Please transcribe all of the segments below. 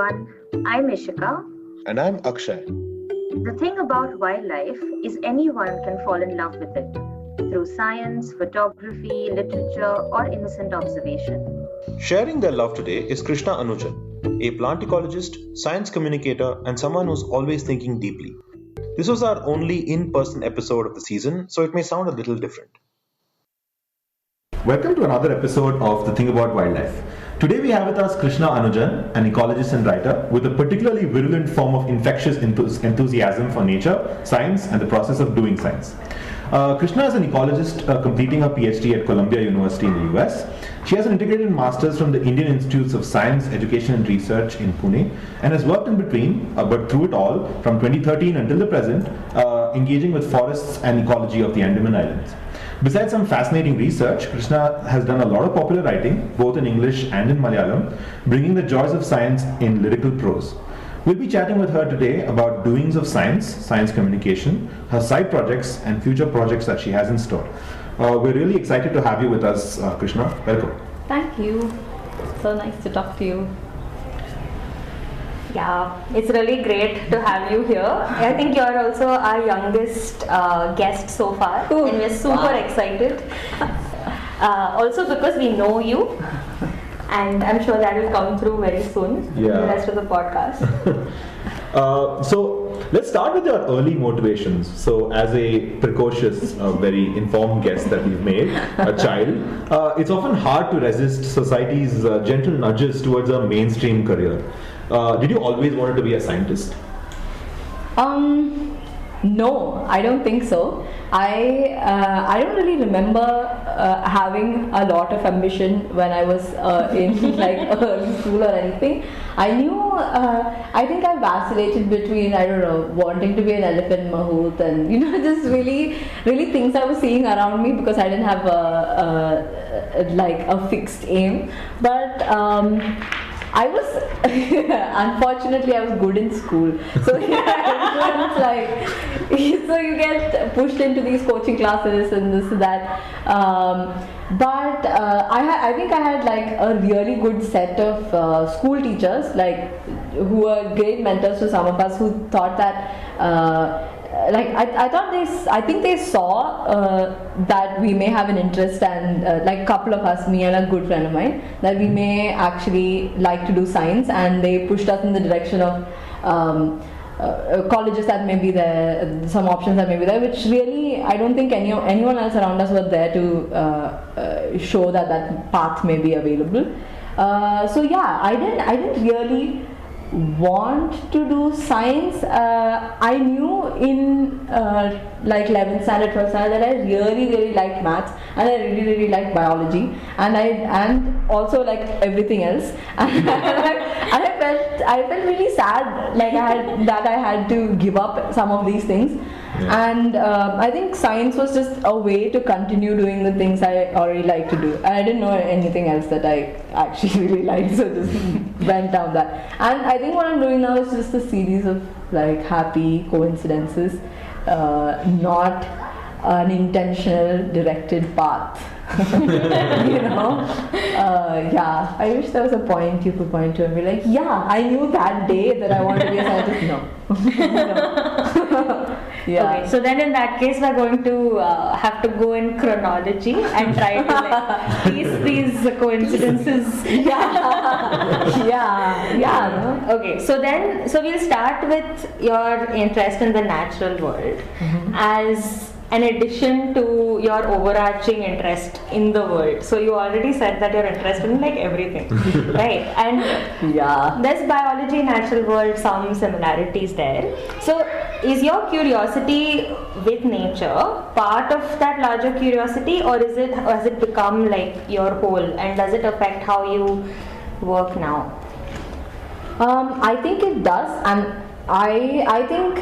everyone. I'm Ishika. And I'm Akshay. The thing about wildlife is anyone can fall in love with it through science, photography, literature, or innocent observation. Sharing their love today is Krishna Anujan, a plant ecologist, science communicator, and someone who's always thinking deeply. This was our only in person episode of the season, so it may sound a little different. Welcome to another episode of The Thing About Wildlife. Today we have with us Krishna Anujan, an ecologist and writer with a particularly virulent form of infectious enthusiasm for nature, science, and the process of doing science. Krishna is an ecologist completing her PhD at Columbia University in the US. She has an integrated master's from the Indian Institutes of Science, Education and Research in Pune and has worked in between, but through it all, from 2013 until the present, engaging with forests and ecology of the Andaman Islands. Besides some fascinating research, Krishna has done a lot of popular writing, both in English and in Malayalam, bringing the joys of science in lyrical prose. We'll be chatting with her today about doings of science, science communication, her side projects, and future projects that she has in store. We're really excited to have you with us, Krishna. Welcome. Thank you. So nice to talk to you. Yeah, it's really great to have you here. I think you're also our youngest guest so far, and we're super excited. Also because we know you, and I'm sure that will come through very soon in the rest of the podcast. So let's start with your early motivations. So as a precocious, very informed guest that we've made, a child, it's often hard to resist society's gentle nudges towards a mainstream career. Did you always wanted to be a scientist? No, I don't think so. I don't really remember having a lot of ambition when I was in like early school or anything. I knew, I think I vacillated between, I don't know, wanting to be an elephant mahout and, just really things I was seeing around me because I didn't have a fixed aim. But I was, unfortunately, I was good in school. So it's like, so you get pushed into these coaching classes and this and that. But I think I had like a really good set of school teachers, like who were great mentors to some of us who thought that. I think they saw that we may have an interest and like a couple of us, me and a good friend of mine, that we may actually like to do science, and they pushed us in the direction of colleges that may be there, some options that may be there, which really I don't think anyone else around us were there to show that path may be available. So yeah, I didn't really want to do science. I knew in like 11th standard, 12th standard that I really liked maths and I really liked biology and also like everything else. And I felt really sad like I had to give up some of these things. Yeah. And I think science was just a way to continue doing the things I already like to do. And I didn't know anything else that I actually really liked, so just went down that. And I think what I'm doing now is just a series of like happy coincidences, not an intentional directed path. Yeah, I wish there was a point you could point to and be like, yeah, I knew that day that I wanted to be a scientist. No. No. Yeah. Okay, so then in that case we're going to have to go in chronology and try to like piece these coincidences. Yeah. No? Okay, so we'll start with your interest in the natural world as an addition to your overarching interest in the world. So you already said that you're interested in like everything, right? And there's biology, natural world, some similarities there. So is your curiosity with nature part of that larger curiosity, or has it become like your whole, and does it affect how you work now? I think it does, and I think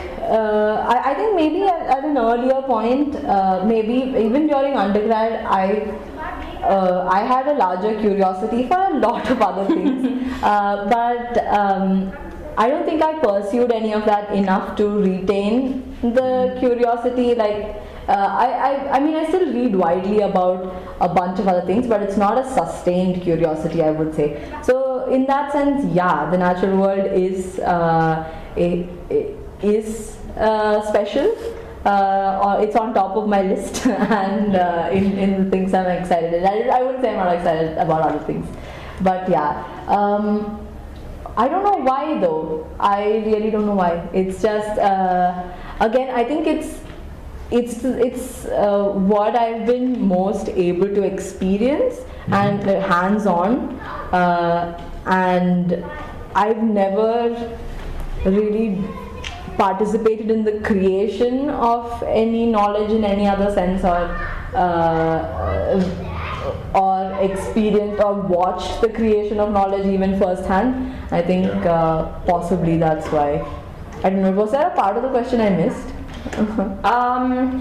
maybe at an earlier point, maybe even during undergrad, I had a larger curiosity for a lot of other things, but I don't think I pursued any of that enough to retain the curiosity. Like I mean, I still read widely about a bunch of other things, but it's not a sustained curiosity, I would say. So So in that sense, yeah, the natural world is special. Or it's on top of my list, and in the things I'm excited. I wouldn't say I'm not excited about other things, but yeah. I don't know why though. I really don't know why. It's just again, I think it's what I've been most able to experience and hands-on, and I've never really participated in the creation of any knowledge in any other sense, or experienced or watched the creation of knowledge even firsthand. I think possibly that's why. I don't know, was there a part of the question I missed?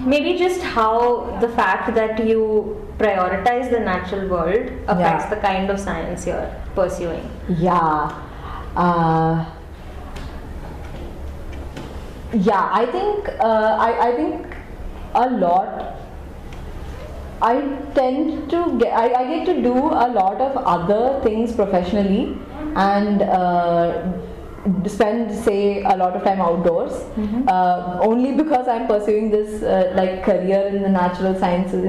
Maybe just how the fact that you prioritize the natural world affects the kind of science you're pursuing. Yeah. Yeah, I think I think a lot. I tend to get I get to do a lot of other things professionally, and spend, say, a lot of time outdoors, only because I'm pursuing this like career in the natural sciences,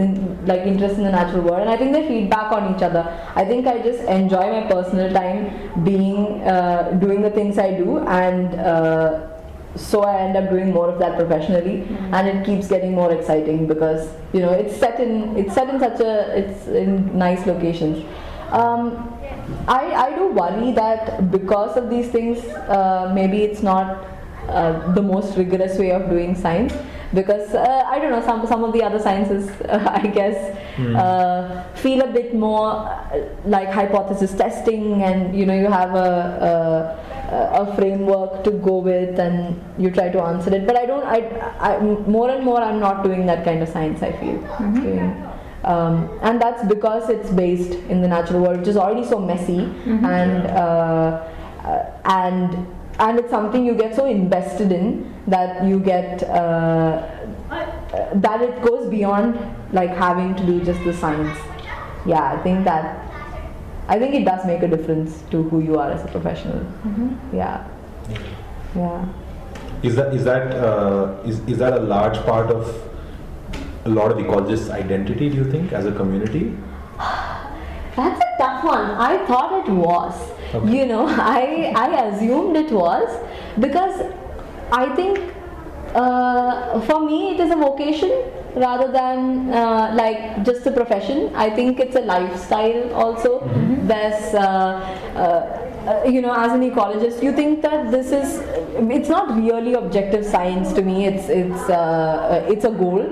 like interest in the natural world, and I think they feed back on each other. I think I just enjoy my personal time being doing the things I do, and so I end up doing more of that professionally, and it keeps getting more exciting because it's set in nice locations. I do worry that because of these things, maybe it's not the most rigorous way of doing science, because I don't know, some of the other sciences I guess feel a bit more like hypothesis testing, and you have a framework to go with and you try to answer it. But I more and more I'm not doing that kind of science, I feel. And that's because it's based in the natural world, which is already so messy, and it's something you get so invested in that you get that it goes beyond like having to do just the science. Yeah, I think it does make a difference to who you are as a professional. Yeah. Is that a large part of a lot of ecologists' identity, do you think, as a community? That's a tough one. I thought it was. Okay. I assumed it was, because I think for me it is a vocation rather than like just a profession. I think it's a lifestyle also. There's as an ecologist, you think that it's not really objective science to me. It's a goal.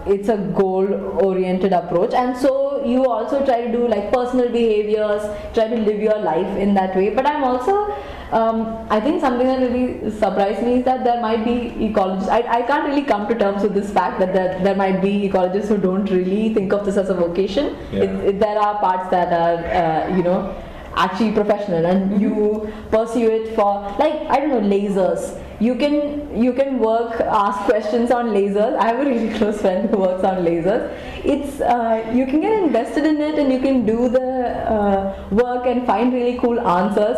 It's a goal-oriented approach, and so you also try to do like personal behaviors, try to live your life in that way. But I'm also I think something that really surprised me is that there might be ecologists. I can't really come to terms with this fact that there might be ecologists who don't really think of this as a vocation. There are parts that are actually professional, and you pursue it for, like, I don't know, lasers. You can ask questions on lasers. I have a really close friend who works on lasers. It's you can get invested in it, and you can do the work and find really cool answers.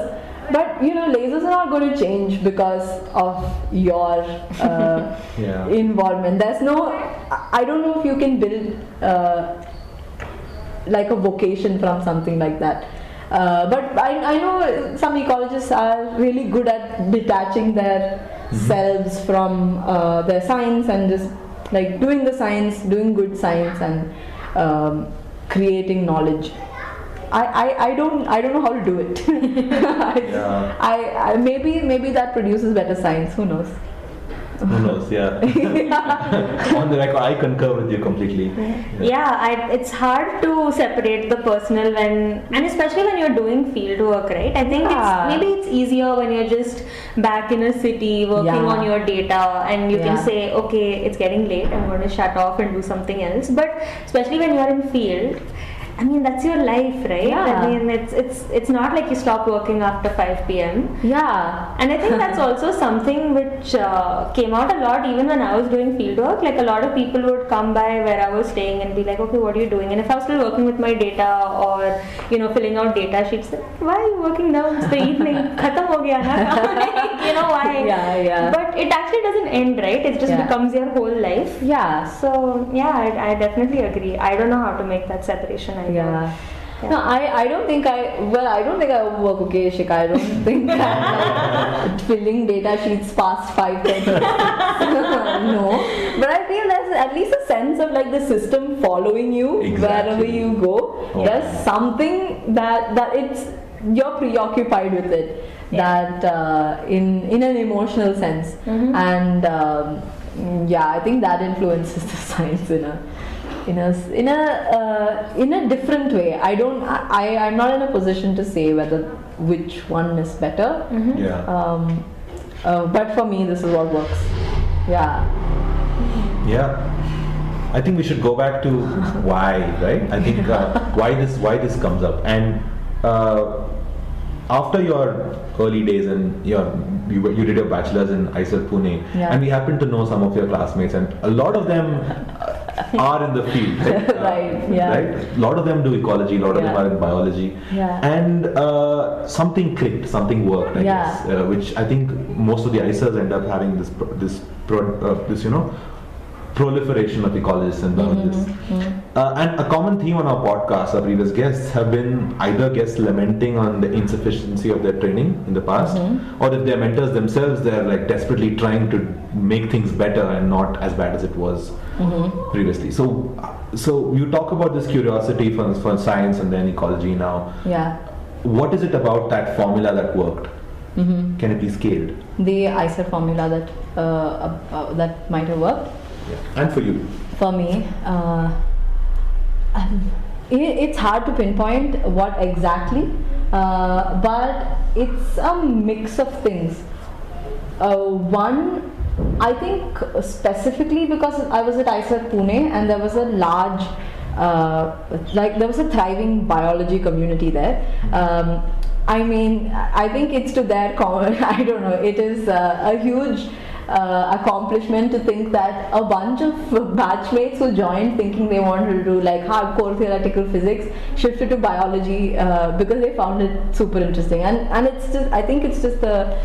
But lasers are not going to change because of your involvement. I don't know if you can build like a vocation from something like that. But I know some ecologists are really good at detaching their selves from their science and just like doing the science, doing good science, and creating knowledge. I don't know how to do it. I maybe that produces better science. Who knows? Who knows? Yeah. On the record, I concur with you completely. It's hard to separate the personal and especially when you're doing field work, right? I think maybe it's easier when you're just back in a city working on your data, and you can say, okay, it's getting late, I'm going to shut off and do something else. But especially when you're in field, I mean, that's your life, right? Yeah. I mean, it's not like you stop working after 5 p.m. Yeah. And I think that's also something which came out a lot even when I was doing fieldwork. Like a lot of people would come by where I was staying and be like, okay, what are you doing? And if I was still working with my data or, you know, filling out data sheets, like, why are you working now? It's the evening. Khatam ho gaya na? Like, you know, why? Yeah. But it actually doesn't end, right? It just becomes your whole life. Yeah. So, yeah, I definitely agree. I don't know how to make that separation either. Yeah. No, I don't think I overwork, okay, Shika. I don't think I'm like filling data sheets past 5:30. No. But I feel there's at least a sense of like the system following you wherever you go. There's something that it's you're preoccupied with it. That in an emotional sense. And I think that influences the science in a different way. I'm not in a position to say which one is better. But for me, this is what works. Yeah. I think we should go back to why, right? I think why this comes up. And after your early days and you did your bachelor's in IISER Pune, and we happen to know some of your classmates, and a lot of them are in the field, right? Right? A lot of them do ecology, a lot of them are in biology, and something clicked, something worked, I guess, which I think most of the IISERs end up having this proliferation of ecologists and biologists. And a common theme on our podcast, our previous guests have been either guests lamenting on the insufficiency of their training in the past, or if they're mentors themselves, they're like desperately trying to make things better and not as bad as it was previously. So you talk about this curiosity for science and then ecology now. Yeah. What is it about that formula that worked? Can it be scaled? The IISER formula that might have worked. And for you? For me, it's hard to pinpoint what exactly, but it's a mix of things. One, I think specifically because I was at IISER Pune and there was a large, there was a thriving biology community there. I mean, I think it's to their I don't know, it is a huge accomplishment to think that a bunch of batchmates who joined thinking they wanted to do like hardcore theoretical physics shifted to biology because they found it super interesting, and it's just, I think it's just a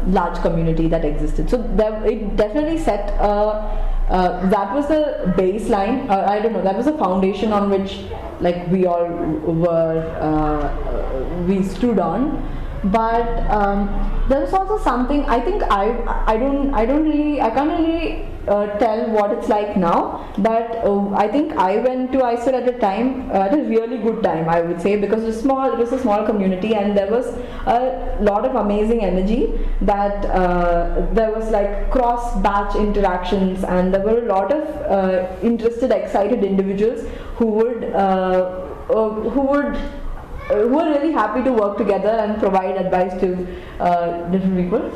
large community that existed. So it definitely set that was the baseline, I don't know, that was the foundation on which like we all we stood on. But there was also something, I think I can't really tell what it's like now, but I think I went to IISER at a time, at a really good time, I would say, because it was a small community and there was a lot of amazing energy, that there was like cross batch interactions, and there were a lot of interested, excited individuals who were really happy to work together and provide advice to different people.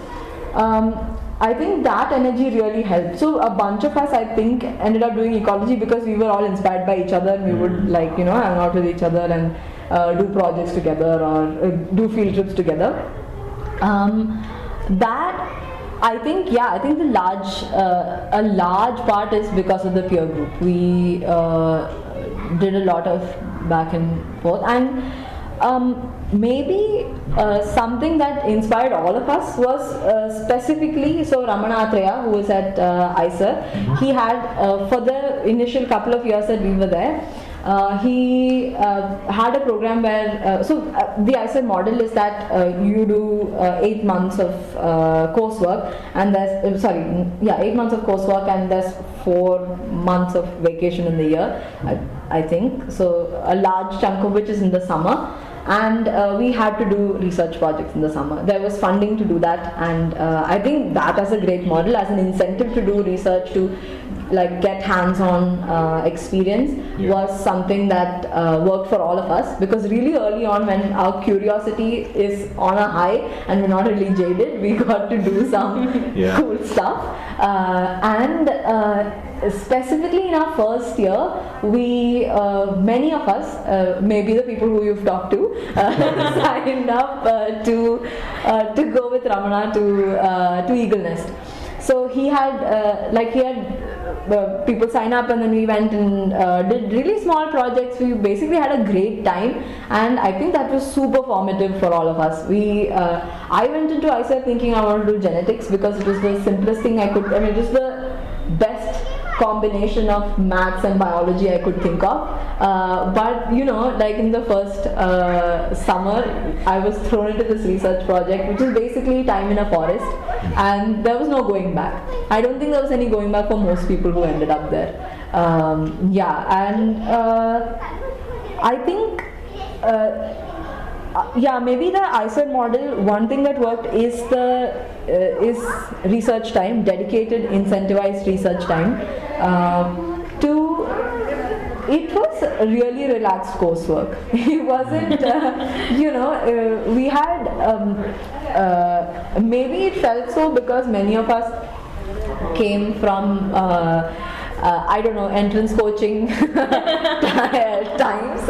I think that energy really helped. So a bunch of us, I think, ended up doing ecology because we were all inspired by each other, and we would like, hang out with each other and do projects together or do field trips together. That I think a large part is because of the peer group. We did a lot of back and forth, and maybe something that inspired all of us was specifically, so Ramana Atreya, who was at IISER, he had for the initial couple of years that we were there, he had a program where the IISER model is that you do 8 months of coursework, and there's 8 months of coursework, and there's 4 months of vacation in the year, I think, so a large chunk of which is in the summer. And we had to do research projects in the summer. There was funding to do that, and I think that as a great model, as an incentive to do research, to like get hands-on experience, was something that worked for all of us, because really early on, when our curiosity is on a high and we're not really jaded, we got to do some cool stuff. specifically in our first year, we many of us, maybe the people who you've talked to, signed up to go with Ramana to Eagle Nest. So he had people sign up, and then we went and did really small projects. We basically had a great time, and I think that was super formative for all of us. I went into ICER thinking I wanted to do genetics because it was the simplest thing I could. I mean, it was the best combination of maths and biology I could think of. But you know, like in the first summer, I was thrown into this research project, which is basically time in a forest, and there was no going back. I don't think there was any going back for most people who ended up there. I think. Maybe the ICER model, one thing that worked is is research time, dedicated incentivized research time. It was really relaxed coursework. It wasn't, we had, maybe it felt so because many of us came from entrance coaching times,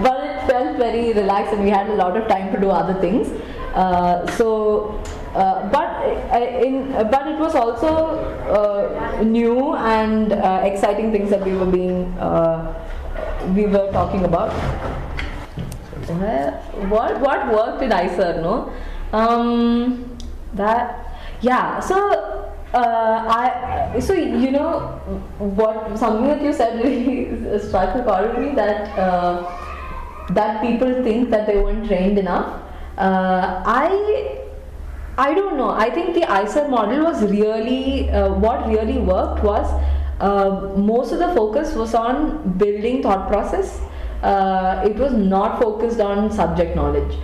but it felt very relaxed and we had a lot of time to do other things. But it was also new and exciting things that we were talking about. What worked in ICER, no? Something that you said really struck a chord with me, that people think that they weren't trained enough. I don't know. I think the ICER model was really what really worked was most of the focus was on building thought process. It was not focused on subject knowledge.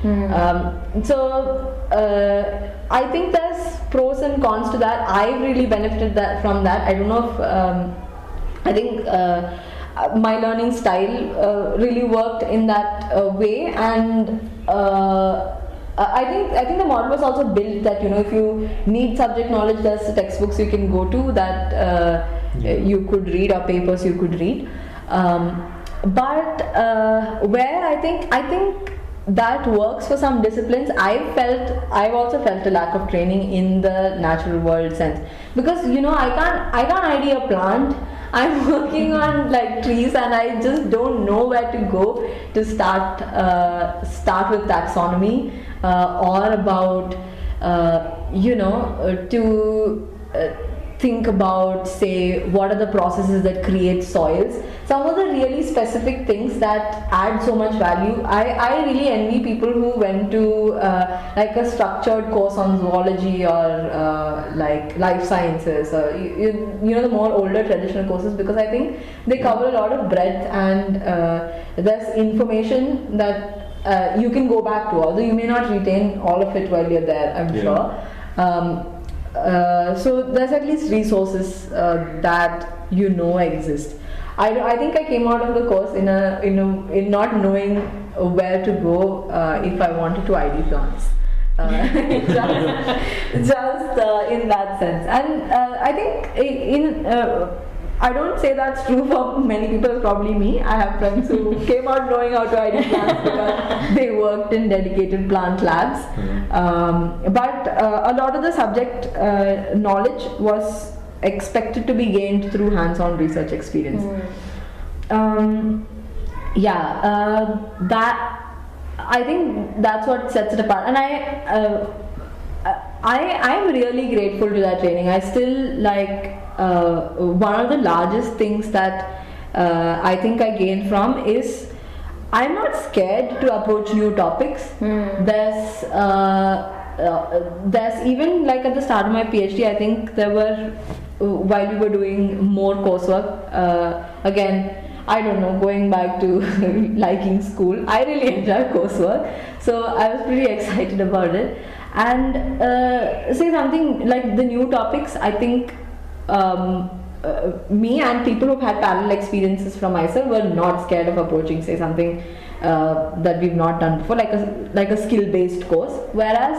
I think there's pros and cons to that. I really benefited from that. I don't know if I think my learning style really worked in that way, and I think the model was also built that if you need subject knowledge, there's textbooks you can go to that you could read, or papers you could read. But where I think that works for some disciplines, I've also felt a lack of training in the natural world sense, because I can't ID a plant. I'm working on like trees and I just don't know where to go to start with taxonomy or about to think about, say, what are the processes that create soils. Some of the really specific things that add so much value. I really envy people who went to like a structured course on zoology or like life sciences, or the more older traditional courses, because I think they cover a lot of breadth and there's information that you can go back to, although you may not retain all of it while you're there, I'm sure. So there's at least resources that exist. I think I came out of the course in not knowing where to go if I wanted to ID plants. Just in that sense, and I think I don't say that's true for many people, probably me. I have friends who came out knowing how to ID plants because they worked in dedicated plant labs. But a lot of the subject knowledge was expected to be gained through hands-on research experience. That I think that's what sets it apart, and I'm really grateful to that training. I still like one of the largest things that I think I gained from is I'm not scared to approach new topics. There's even like at the start of my PhD, I think there were, while we were doing more coursework, again, I don't know, going back to liking school, I really enjoy coursework, so I was pretty excited about it. And say something like the new topics, I think me and people who've had parallel experiences from ICER were not scared of approaching, say, something that we've not done before, like a skill-based course. Whereas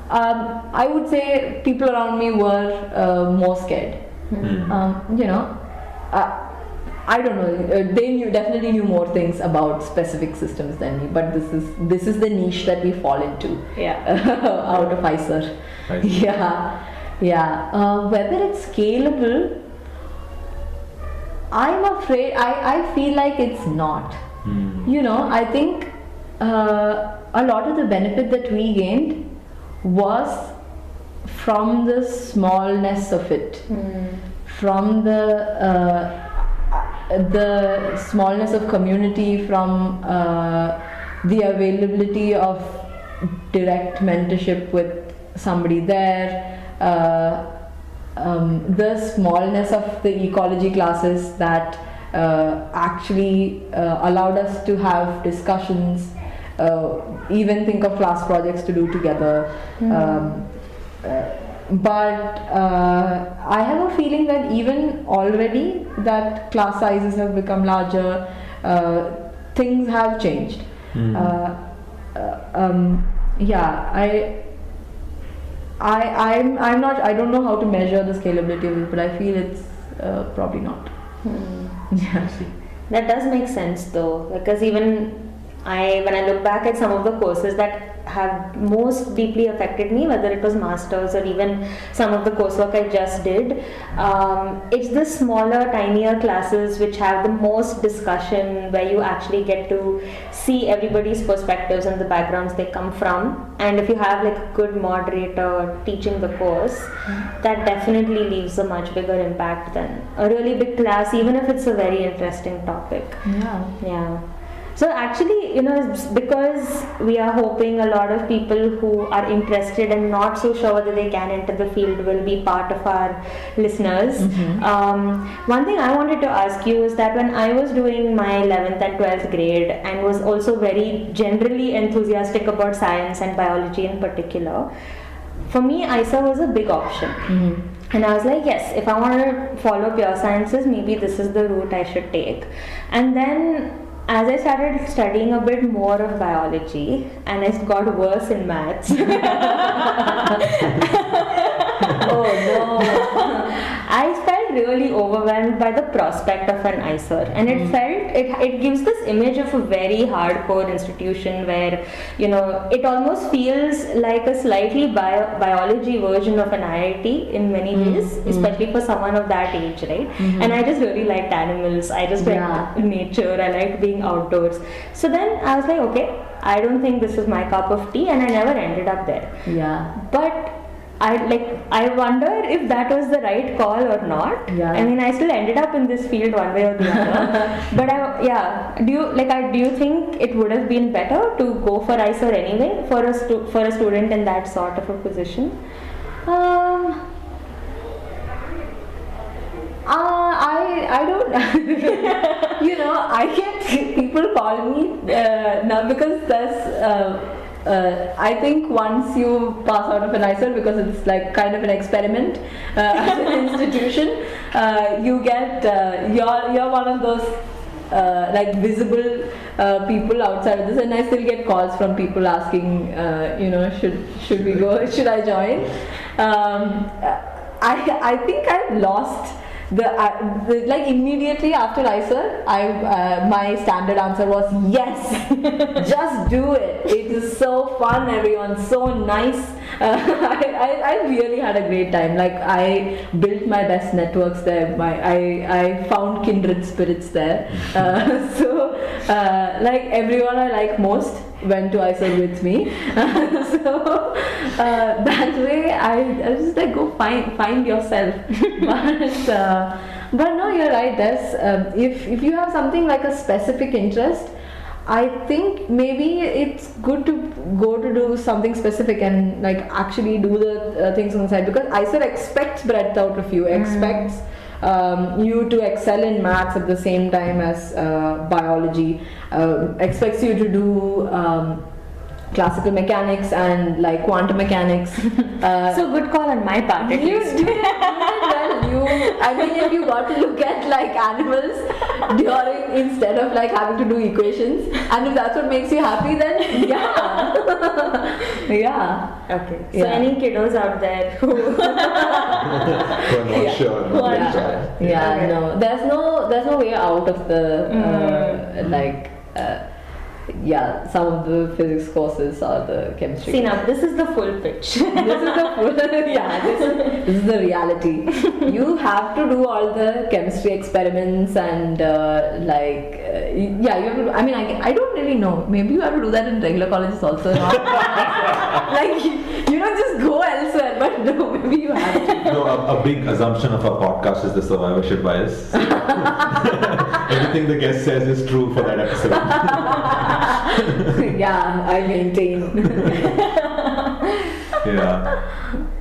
I would say people around me were more scared. You know, I don't know. They definitely knew more things about specific systems than me, but this is the niche that we fall into. Out of ICER. Yeah. Whether it's scalable, I'm afraid. I feel like it's not. You know, I think a lot of the benefit that we gained was from the smallness of it, from the smallness of community, from the availability of direct mentorship with somebody there, the smallness of the ecology classes that actually allowed us to have discussions, even think of class projects to do together. But I have a feeling that even already that class sizes have become larger, things have changed. I don't know how to measure the scalability of it, but I feel it's probably not. Yeah. That does make sense though, because even when I look back at some of the courses that have most deeply affected me, whether it was masters or even some of the coursework I just did, it's the smaller, tinier classes which have the most discussion, where you actually get to see everybody's perspectives and the backgrounds they come from. And if you have like a good moderator teaching the course, that definitely leaves a much bigger impact than a really big class, even if it's a very interesting topic. Yeah. So actually, you know, because we are hoping a lot of people who are interested and not so sure whether they can enter the field will be part of our listeners. One thing I wanted to ask you is that when I was doing my 11th and 12th grade and was also very generally enthusiastic about science and biology in particular, for me ISA was a big option. And I was like, yes, if I want to follow pure sciences, maybe this is the route I should take. And then as I started studying a bit more of biology and it got worse in maths, I felt really overwhelmed by the prospect of an ISER, and it gives this image of a very hardcore institution where, you know, it almost feels like a slightly biology version of an IIT in many ways, especially for someone of that age, right? And I just really liked animals, I just liked nature, I liked being outdoors. So then I was like, okay, I don't think this is my cup of tea, and I never ended up there. But I wonder if that was the right call or not. I mean, I still ended up in this field one way or the other. But do you think it would have been better to go for ISER anyway for a student in that sort of a position? I don't. You know, I get people call me now because there's. I think once you pass out of an ISER, because it's like kind of an experiment as an institution, you get you're one of those like visible people outside of this, and I still get calls from people asking, you know, should we go? Should I join? I think I've lost. Like immediately after ISER, my standard answer was yes, just do it. It is so fun, everyone's so nice. I really had a great time. Like I built my best networks there. I found kindred spirits there. Like everyone I like most went to ISER with me. So that way I was just like, go find yourself. But no, you're right. There's if you have something like a specific interest, I think maybe it's good to go to do something specific and like actually do the things on the side, because ISER expects breadth out of you, expects you to excel in maths at the same time as biology, expects you to do classical mechanics and like quantum mechanics. So good call on my part at least. You did well. if you got to look at like animals during instead of like having to do equations, and if that's what makes you happy, then yeah. Yeah. Okay. So Yeah. any kiddos out there who Who are not Yeah. sure. Who are not sure. Yeah, Okay. no, there's no way out of the like yeah, some of the physics courses or the chemistry. see now this is the full pitch. This is the full, this is the reality. You have to do all the chemistry experiments and yeah, you have to. I mean, I don't really know. Maybe you have to do that in regular colleges also. Like you don't just go elsewhere, but no, maybe you have to. No, a big assumption of our podcast is the survivorship bias. Everything the guest says is true for that episode. Yeah, I maintain. Yeah.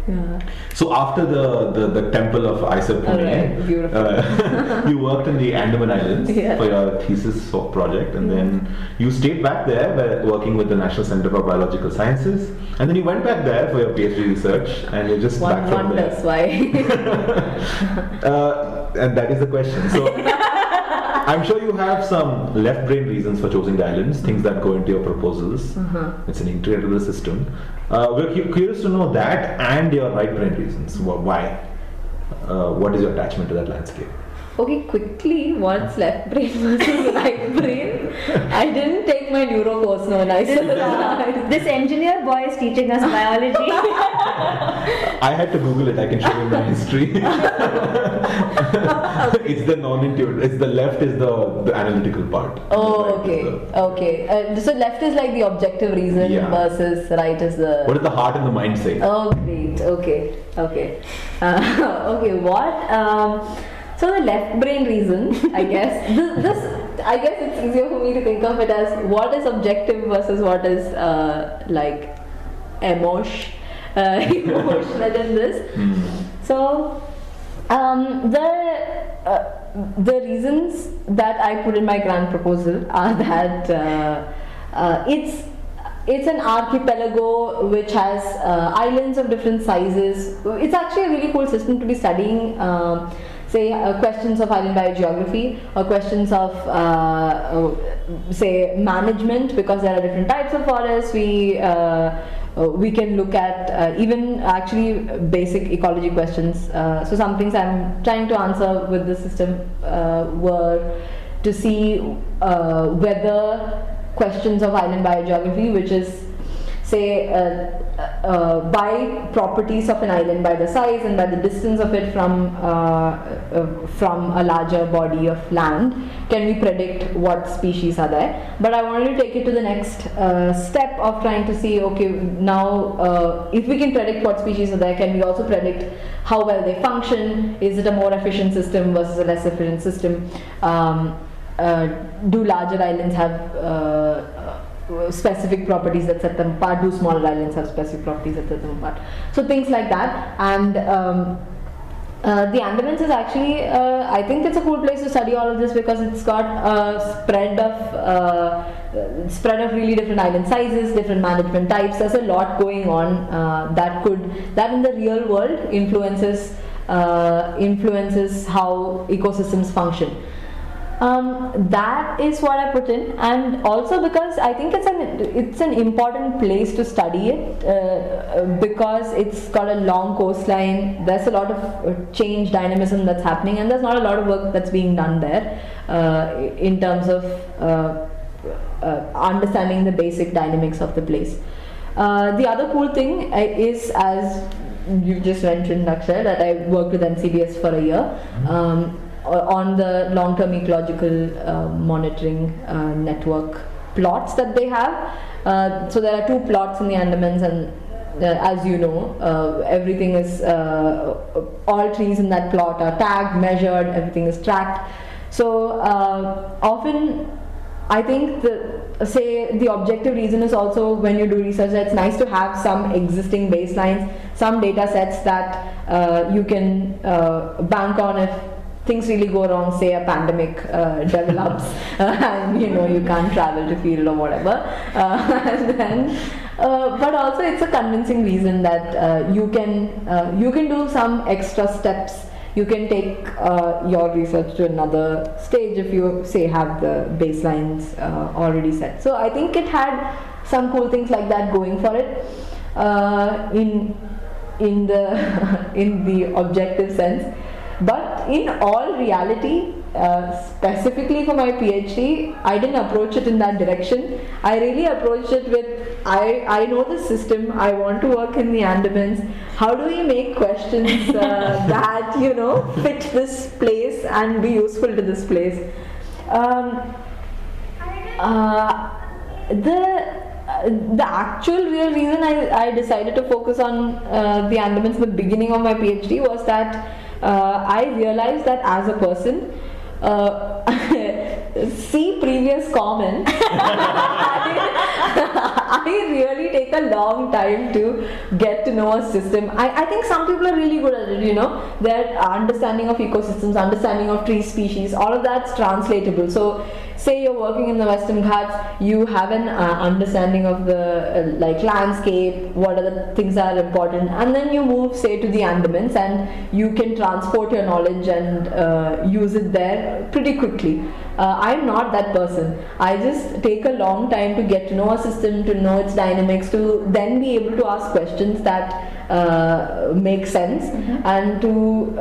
Yeah. So after the temple of Isar Pune, Alright, beautiful. you worked in the Andaman Islands Yeah. for your thesis project, and then you stayed back there working with the National Center for Biological Sciences, and then you went back there for your PhD research, and you're just One back from wonders there. why. And that is the question. So I'm sure you have some left brain reasons for choosing the islands, things that go into your proposals. It's an integrated system. We're curious to know that and your right brain reasons. Why? What is your attachment to that landscape? Okay, quickly, what's left brain versus right brain? I didn't take my neuro course, no, nice. This engineer boy is teaching us biology. I had to Google it. I can show you my history. It's the non-intuitive. It's the left is the analytical part. Oh, The right okay, is okay. So left is like the objective reason Yeah. versus right is the. what does the heart and the mind say? Oh, great. Okay, okay. Okay, what? So the left brain reason, I guess. I guess it's easier for me to think of it as what is objective versus what is like emotional in this. So the reasons that I put in my grant proposal are that it's an archipelago which has islands of different sizes. It's actually a really cool system to be studying. Say questions of island biogeography or questions of say management, because there are different types of forests. We can look at even actually basic ecology questions. So some things I'm trying to answer with the system were to see whether questions of island biogeography, which is say by properties of an island, by the size and by the distance of it from a larger body of land, can we predict what species are there. But I wanted to take it to the next step of trying to see, okay, now if we can predict what species are there, can we also predict how well they function? Is it a more efficient system versus a less efficient system? Do larger islands have specific properties that set them apart? Do smaller islands have specific properties that set them apart? So things like that. And the Andamans is actually, I think it's a cool place to study all of this because it's got a spread of really different island sizes, different management types. There's a lot going on that in the real world influences how ecosystems function. That is what I put in, and also because I think it's an important place to study it because it's got a long coastline. There's a lot of change, dynamism that's happening, and there's not a lot of work that's being done there in terms of understanding the basic dynamics of the place. The other cool thing is, as you just mentioned, Akshay, that I worked with NCBS for a year. On the long-term ecological monitoring network plots that they have. So there are 2 plots in the Andamans, and as you know, everything is all trees in that plot are tagged, measured, everything is tracked. So often I think the objective reason is also, when you do research, that it's nice to have some existing baselines, some data sets that you can bank on if things really go wrong, say a pandemic develops and you can't travel to field or whatever. And then, but also it's a convincing reason that you can do some extra steps you can take your research to another stage if you say have the baselines already set. So I think it had some cool things like that going for it in the in the objective sense. But in all reality, specifically for my PhD, I didn't approach it in that direction. I really approached it with, I know the system, I want to work in the Andamans. How do we make questions that, you know, fit this place and be useful to this place? The actual real reason I decided to focus on the Andamans in the beginning of my PhD was that I realized that as a person, see previous comment, I really take a long time to get to know a system. I think some people are really good at it, you know, their understanding of ecosystems, understanding of tree species, all of that's translatable. So say you're working in the Western Ghats, you have an understanding of the like landscape, what are the things that are important, and then you move say to the Andamans and you can transport your knowledge and use it there pretty quickly. I'm not that person. I just take a long time to get to know a system, to know its dynamics, to then be able to ask questions that make sense, and to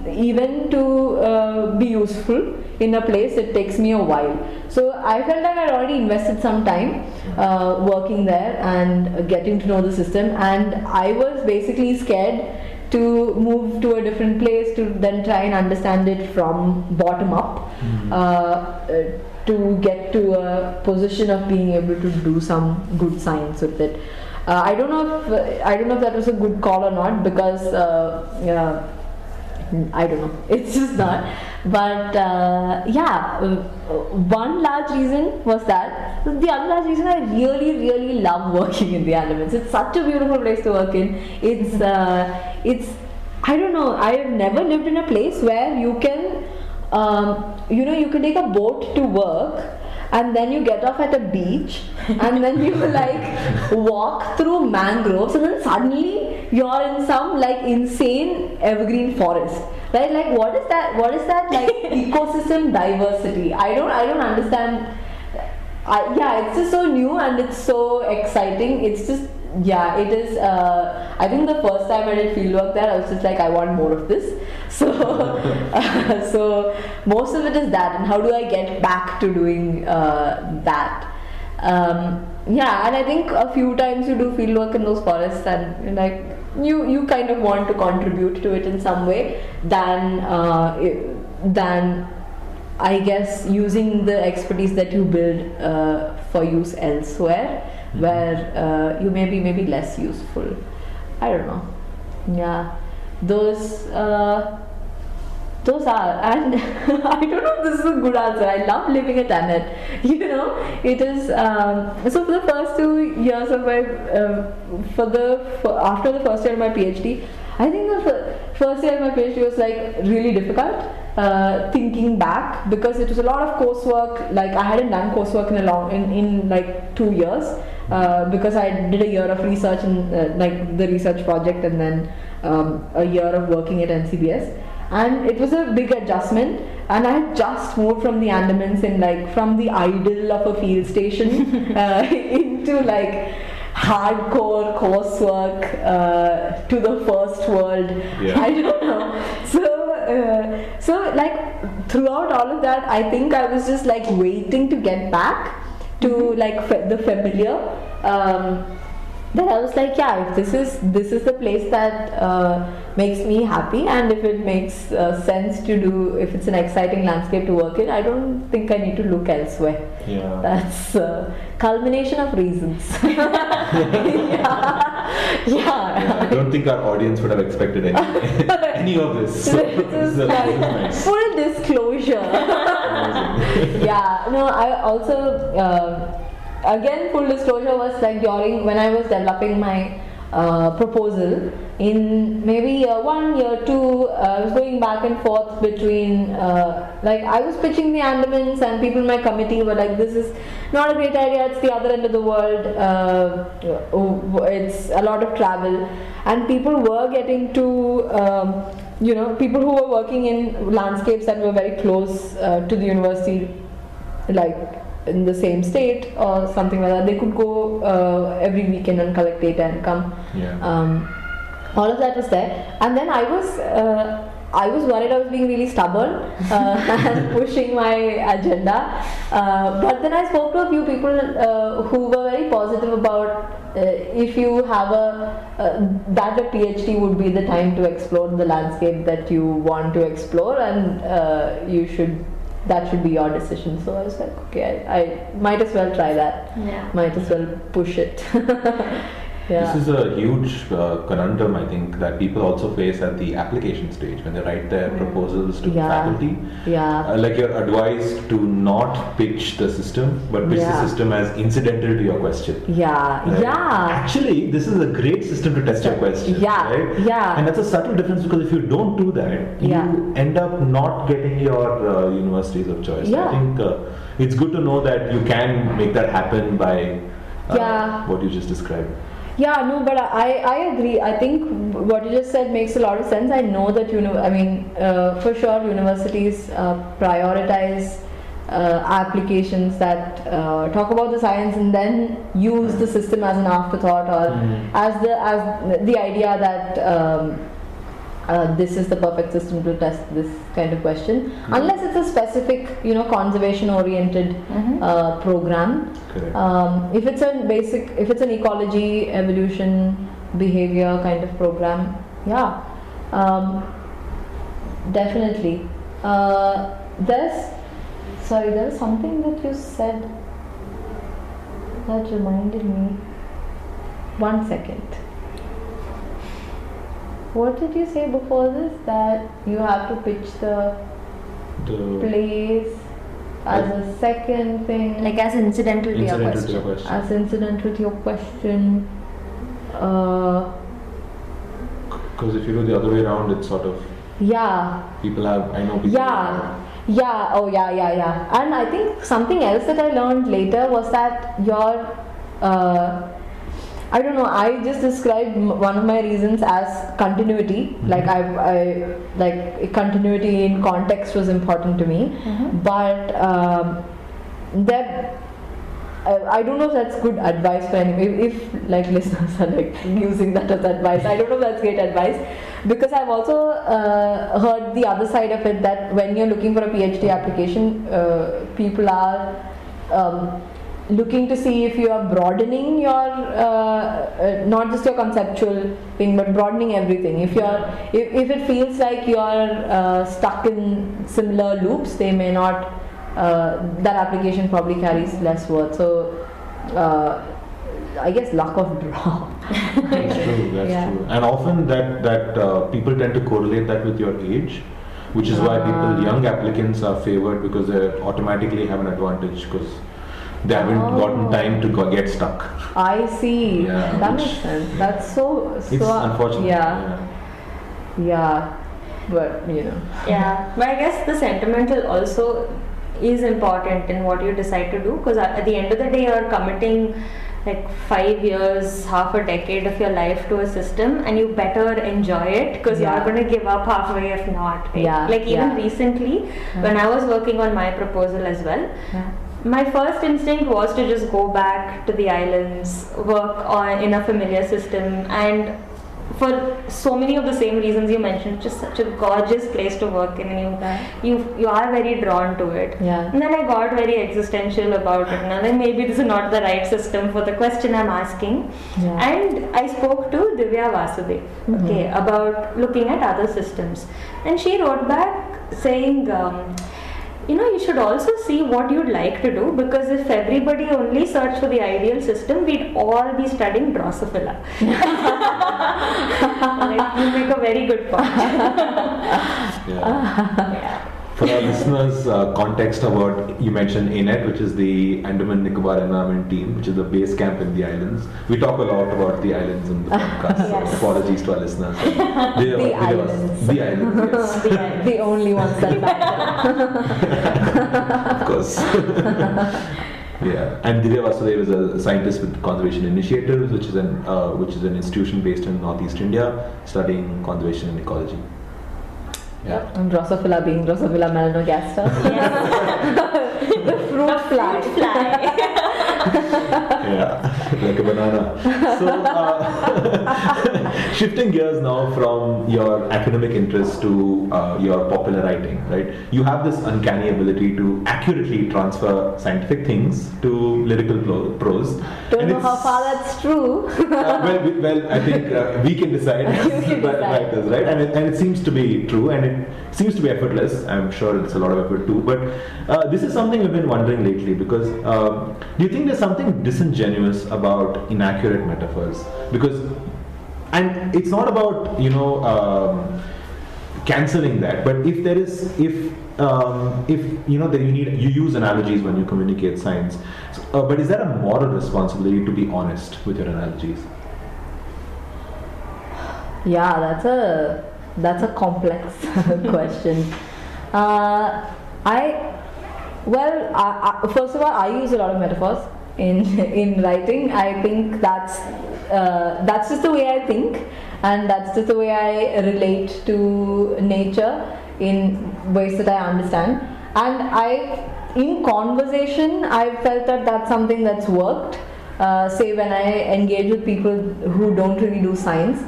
even to be useful in a place. It takes me a while. So I felt like I'd already invested some time working there and getting to know the system, and I was basically scared to move to a different place to then try and understand it from bottom up, to get to a position of being able to do some good science with it. I don't know if that was a good call or not, because I don't know, it's just not. But one large reason was that. The other large reason, I really love working in the Andamans. It's such a beautiful place to work in. It's I don't know, I've never lived in a place where you can you can take a boat to work, and then you get off at a beach, and then you like walk through mangroves, and then suddenly you're in some like insane evergreen forest, right? Like what is that like ecosystem diversity? I don't understand. It's just so new and it's so exciting. It's just, it is. I think the first time I did fieldwork there, I was just like, I want more of this. So, so most of it is that, and how do I get back to doing that? And I think a few times you do fieldwork in those forests, and like you kind of want to contribute to it in some way than I guess using the expertise that you build for use elsewhere, where you may be less useful. I don't know. Yeah, those are, and I don't know if this is a good answer. I love living at Anet. You know, it is. So for the first 2 years of my, after the first year of my PhD, I think the first year of my PhD was like really difficult. Thinking back, because it was a lot of coursework. Like I hadn't done coursework in like 2 years, because I did a year of research and like the research project, and then a year of working at NCBS, and it was a big adjustment. And I had just moved from the Andamans, from the idyll of a field station into like hardcore coursework to the first world. I don't know. So like throughout all of that, I think I was just like waiting to get back to like the familiar. Then I was like, if this is the place that makes me happy, and if it makes sense to do, if it's an exciting landscape to work in, I don't think I need to look elsewhere. Yeah. That's a culmination of reasons. I don't think our audience would have expected any of this. So, this is like nice. Full disclosure. I also. Again, full disclosure was like when I was developing my proposal in maybe year 1, year 2, I was going back and forth between I was pitching the Andamans, and people in my committee were like, this is not a great idea, it's the other end of the world, it's a lot of travel, and people were getting to people who were working in landscapes that were very close to the university, like in the same state or something like that, they could go every weekend and collect data and come. All of that was there, and then I was worried I was being really stubborn and pushing my agenda. But then I spoke to a few people who were very positive about if you have that a PhD would be the time to explore the landscape that you want to explore, and that should be your decision. So I was like, okay, I might as well try that. Yeah. Might as well push it. This is a huge conundrum, I think, that people also face at the application stage when they write their proposals to faculty. Like you're advised to not pitch the system, but pitch the system as incidental to your question. Right? Actually, this is a great system to test your question. Right? And that's a subtle difference, because if you don't do that, you end up not getting your universities of choice. I think it's good to know that you can make that happen by what you just described. But I agree. I think what you just said makes a lot of sense. I know that for sure universities prioritize applications that talk about the science and then use the system as an afterthought, or as the idea that this is the perfect system to test this kind of question, unless it's a specific conservation oriented program. If it's an ecology, evolution, behavior kind of program, definitely. There was something that you said that reminded me. 1 second. What did you say before this? That you have to pitch the place as a second thing, like as incidental to your question. As incidental to your question. Because if you do the other way around, it's sort of people have. I know people. And I think something else that I learned later was that your I don't know, I just described one of my reasons as continuity. Like I like continuity in context was important to me, but that I don't know if that's good advice for anyone. If like listeners are like using that as advice, I don't know if that's great advice, because I've also heard the other side of it, that when you're looking for a PhD application, people are looking to see if you are broadening your not just your conceptual thing, but broadening everything. If it feels like you are stuck in similar loops, they may not. That application probably carries less worth. So I guess luck of draw. That's true. True. And often that people tend to correlate that with your age, which is why young applicants are favored, because they automatically have an advantage because they haven't gotten time to get stuck. I see. That makes sense. That's so. It's unfortunate. But but I guess the sentimental also is important in what you decide to do, because at the end of the day you're committing like 5 years, half a decade of your life to a system, and you better enjoy it, because you're going to give up halfway if not, right? Like even recently when I was working on my proposal as well, my first instinct was to just go back to the islands, work in a familiar system, and for so many of the same reasons you mentioned, just such a gorgeous place to work in, and you are very drawn to it. And then I got very existential about it. Now then maybe this is not the right system for the question I'm asking. And I spoke to Divya Vasudev, about looking at other systems, and she wrote back saying, you should also see what you'd like to do, because if everybody only searched for the ideal system, we'd all be studying Drosophila. You make a very good point. For our listeners, context about, you mentioned ANET, which is the Andaman Nicobar Environment Team, which is the base camp in the islands. We talk a lot about the islands in the podcast, so apologies to our listeners. The islands. The islands, yes. The only ones that matter. Of course. And Divya Vasudev is a scientist with Conservation Initiatives, which is an institution based in Northeast India, studying conservation and ecology. Yeah. And Drosophila being Drosophila melanogaster. The fruit fly. Yeah, like a banana. So, shifting gears now from your academic interest to your popular writing, right? You have this uncanny ability to accurately transfer scientific things to lyrical prose. Don't And know how it's- far that's true. well, I think we can decide as can decide. writers, right? And it seems to be true, and it seems to be effortless. I'm sure it's a lot of effort too. But this is something we've been wondering lately because do you think there's something disingenuous about inaccurate metaphors? Because, and it's not about canceling that, but if there is, if you know that you use analogies when you communicate science, but is there a moral responsibility to be honest with your analogies? Yeah, that's a complex question. First of all, I use a lot of metaphors in writing. I think that's just the way I think, and that's just the way I relate to nature in ways that I understand. And in conversation, I felt that that's something that's worked. Say when I engage with people who don't really do science,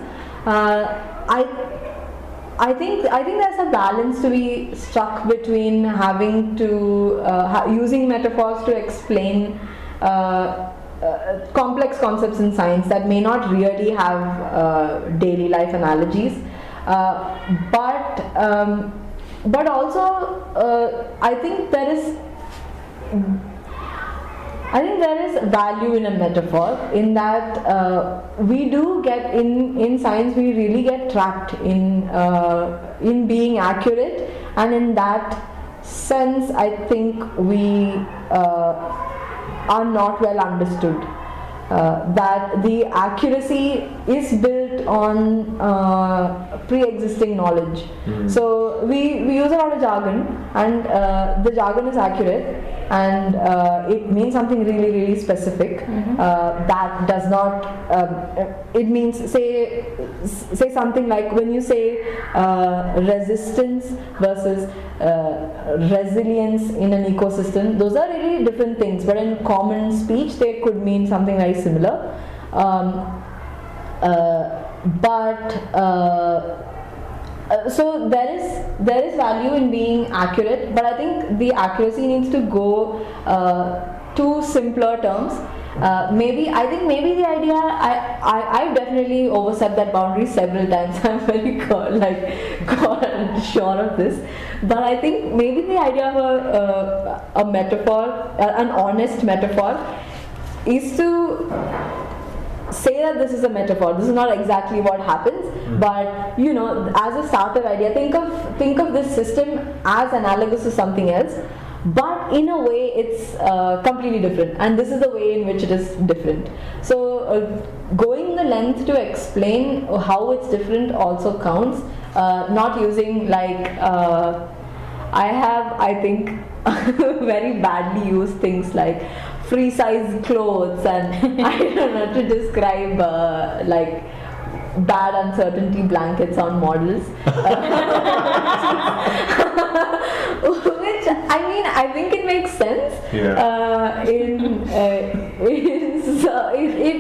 I think there's a balance to be struck between having to using metaphors to explain complex concepts in science that may not really have daily life analogies, but also I think there is value in a metaphor, in that we do get in science, we really get trapped in being accurate, and in that sense I think we are not well understood. That the accuracy is built on pre-existing knowledge. So we use a lot of jargon, and the jargon is accurate, and it means something really, really specific. That does not. It means say something like, when you say resistance versus resilience in an ecosystem, those are really different things, but in common speech they could mean something very similar. So there is value in being accurate, but I think the accuracy needs to go to simpler terms. Maybe the idea, I've definitely overstepped that boundary several times. I'm very sure of this, but I think maybe the idea of a metaphor, an honest metaphor, is to say that this is a metaphor. This is not exactly what happens, but as a starter idea, think of this system as analogous to something else, but in a way it's completely different, and this is the way in which it is different. So going the length to explain how it's different also counts. Not using I think very badly used things like free size clothes and I don't know, to describe bad uncertainty blankets on models. Which I think it makes sense. Yeah.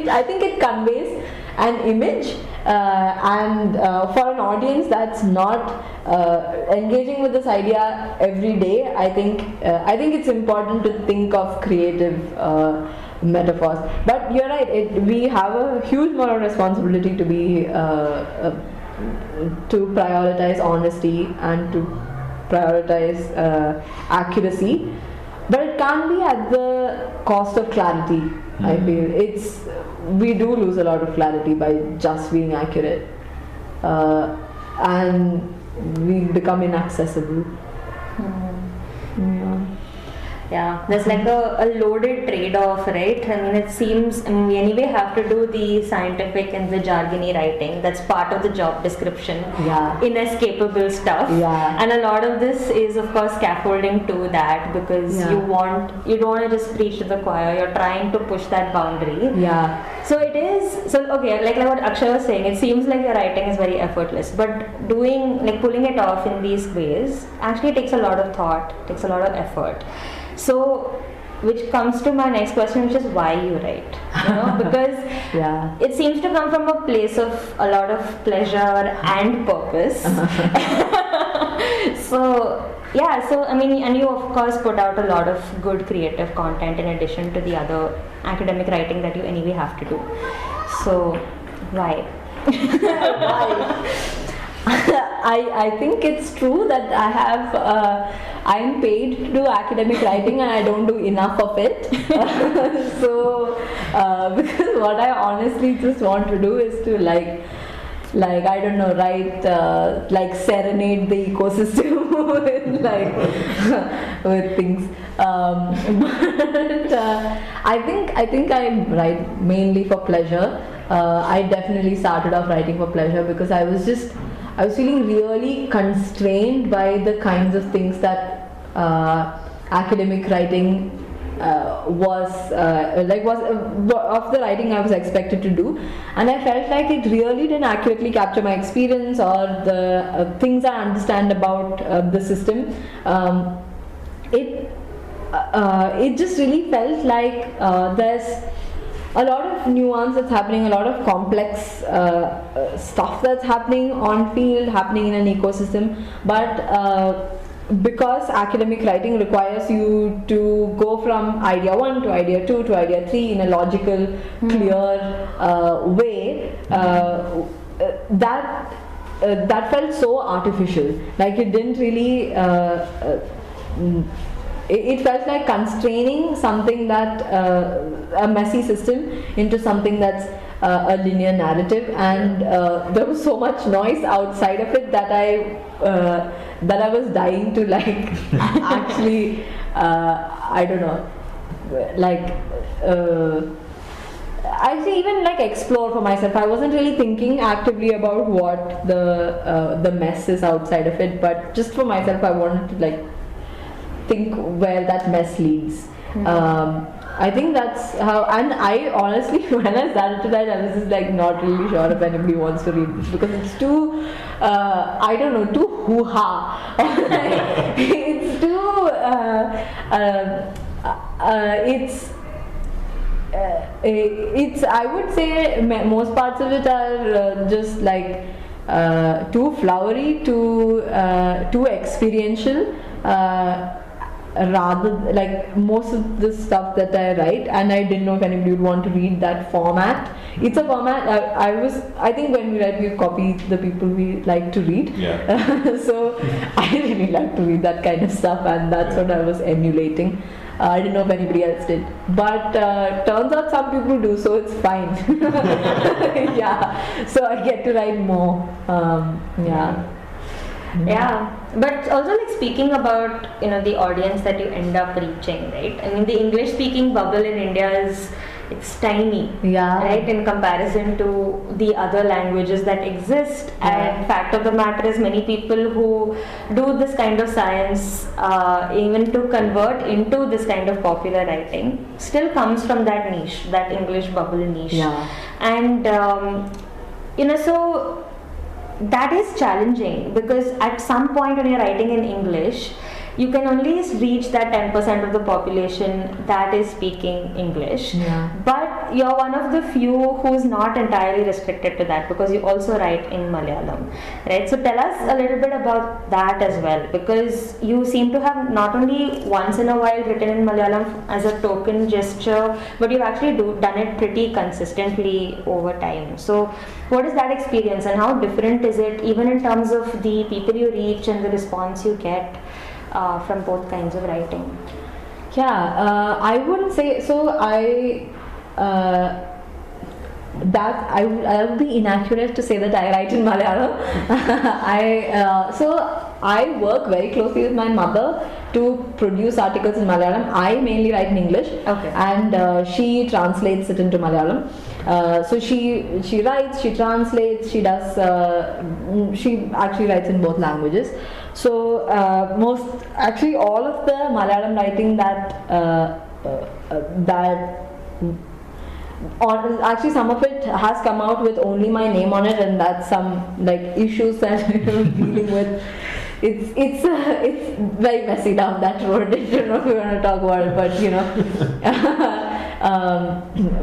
I think it conveys an image, and for an audience that's not engaging with this idea every day, I think it's important to think of creative metaphors. But you're right, we have a huge moral responsibility to be to prioritize honesty and to prioritize accuracy, but it can't be at the cost of clarity. I feel we do lose a lot of clarity by just being accurate, and we become inaccessible. Yeah. Yeah, there's like a loaded trade-off, right? I mean, it seems, I mean, we anyway have to do the scientific and the jargony writing. That's part of the job description. Yeah. Inescapable stuff. Yeah. And a lot of this is, of course, scaffolding to that, because Yeah. you don't want to just preach to the choir. You're trying to push that boundary. Yeah. So it is, so okay, like what Akshay was saying, it seems like your writing is very effortless, but pulling it off in these ways actually takes a lot of thought, takes a lot of effort. So, which comes to my next question, which is why you write, because Yeah. it seems to come from a place of a lot of pleasure and purpose. So, yeah, so I mean, and you of course put out a lot of good creative content in addition to the other academic writing that you anyway have to do. So, why? I think it's true that I'm paid to do academic writing and I don't do enough of it. So because what I honestly just want to do is to like I don't know, write serenade the ecosystem with things. But I think I write mainly for pleasure. I definitely started off writing for pleasure because I was feeling really constrained by the kinds of things that academic writing was of the writing I was expected to do, and I felt like it really didn't accurately capture my experience or the things I understand about the system. It just really felt like there's a lot of nuance that's happening, a lot of complex stuff that's happening on field, happening in an ecosystem, but because academic writing requires you to go from idea 1 to idea 2 to idea 3 in a logical, clear way, that felt so artificial. Like it didn't really. It felt like constraining something that a messy system into something that's a linear narrative, and there was so much noise outside of it that I was dying to actually I don't know, actually even explore for myself. I wasn't really thinking actively about what the mess is outside of it, but just for myself I wanted to think where that mess leads. I think that's how, and I honestly, when I started to write, I was just not really sure if anybody wants to read this because it's too, I don't know, too hoo-ha. It's too, it's, I would say most parts of it are just too flowery, too experiential. Rather most of the stuff that I write, and I didn't know if anybody would want to read that format. It's a format I think when we write, we copy the people we like to read. Yeah. So I really like to read that kind of stuff, and that's what I was emulating. I didn't know if anybody else did, but turns out some people do, so it's fine. Yeah, so I get to write more. Yeah. Yeah, but also speaking about the audience that you end up reaching, right? I mean, the English speaking bubble in India it's tiny, yeah, right, in comparison to the other languages that exist. Yeah. And fact of the matter is, many people who do this kind of science, even to convert into this kind of popular writing, still comes from that niche, that English bubble niche. Yeah. And so that is challenging, because at some point when you're writing in English, you can only reach that 10% of the population that is speaking English. Yeah. But you're one of the few who's not entirely restricted to that, because you also write in Malayalam, right? So tell us a little bit about that as well, because you seem to have not only once in a while written in Malayalam as a token gesture, but you've actually done it pretty consistently over time. So what is that experience, and how different is it, even in terms of the people you reach and the response you get from both kinds of writing? Yeah, I wouldn't say so. I would be inaccurate to say that I write in Malayalam. So I work very closely with my mother, to produce articles in Malayalam. I mainly write in English, Okay. and she translates it into Malayalam. So she writes, she translates, she does. She actually writes in both languages. So actually all of the Malayalam writing or actually some of it has come out with only my name on it, and that's some like issues that we're dealing with. It's very messy down that road. I don't know if we want to talk about it, but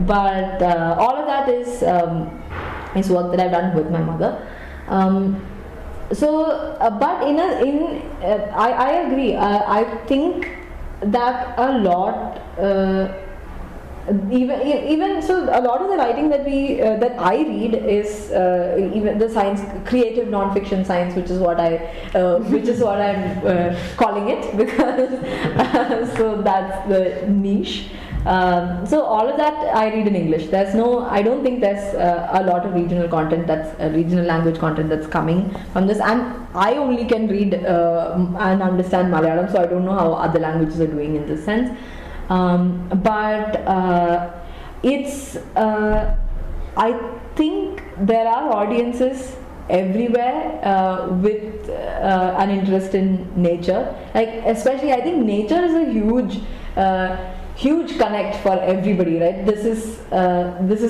but all of that is work that I've done with my mother. But I agree. I think that a lot. Even so, a lot of the writing that I read is even the science, creative non-fiction science, which is what I'm calling it, because so that's the niche. So all of that I read in English. I don't think there's a lot of regional content regional language content that's coming from this, and I only can read and understand Malayalam, so I don't know how other languages are doing in this sense. But it's I think there are audiences everywhere with an interest in nature. Like especially, I think nature is a huge connect for everybody, right? This is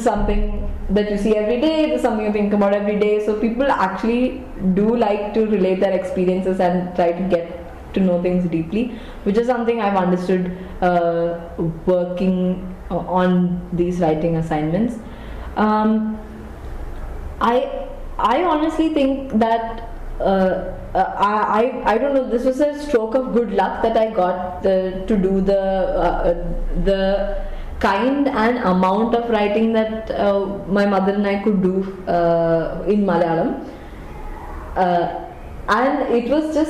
something that you see every day. This is something you think about every day. So people actually do like to relate their experiences and try to get to know things deeply, which is something I've understood working on these writing assignments. I honestly think that I don't know, this was a stroke of good luck that I got to do the kind and amount of writing that my mother and I could do in Malayalam. And it was a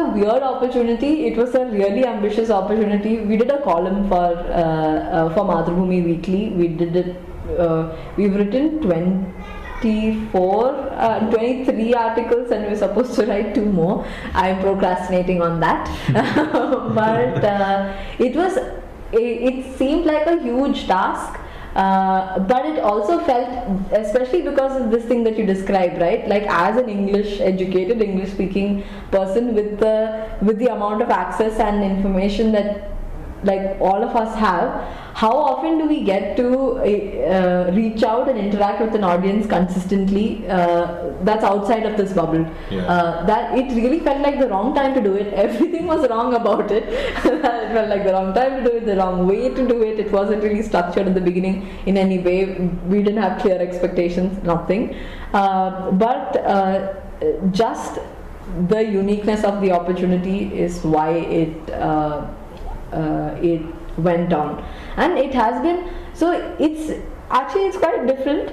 weird opportunity. It was a really ambitious opportunity. We did a column for Mathrubhumi Weekly. We did it. We've written 23 articles, and we're supposed to write 2 more. I'm procrastinating on that. But it seemed like a huge task. But it also felt, especially because of this thing that you described, right? Like as an educated English speaking person with the amount of access and information that like all of us have, how often do we get to reach out and interact with an audience consistently that's outside of this bubble? That it really felt like the wrong time to do it. Everything was wrong about it. It felt like the wrong time to do it, the wrong way to do it. It wasn't really structured in the beginning in any way. We didn't have clear expectations, nothing. But just the uniqueness of the opportunity is why it went on, and it has been. So it's quite different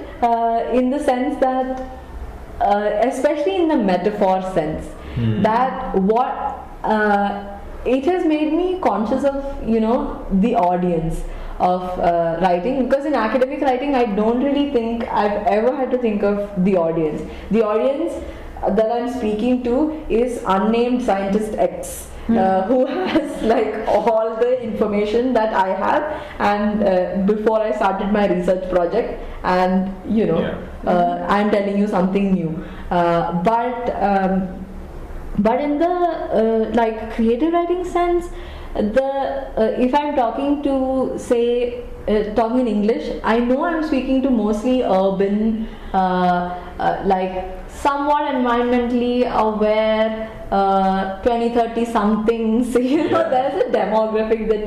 in the sense that, especially in the metaphor sense, that it has made me conscious of the audience of writing, because in academic writing I don't really think I've ever had to think of the audience. The audience that I'm speaking to is unnamed scientist X. Who has like all the information that I have, and before I started my research project, and I'm telling you something new. But in the like creative writing sense, if I'm talking to talking in English, I know I'm speaking to mostly urban, like somewhat environmentally aware, 20-30 somethings. There's a demographic that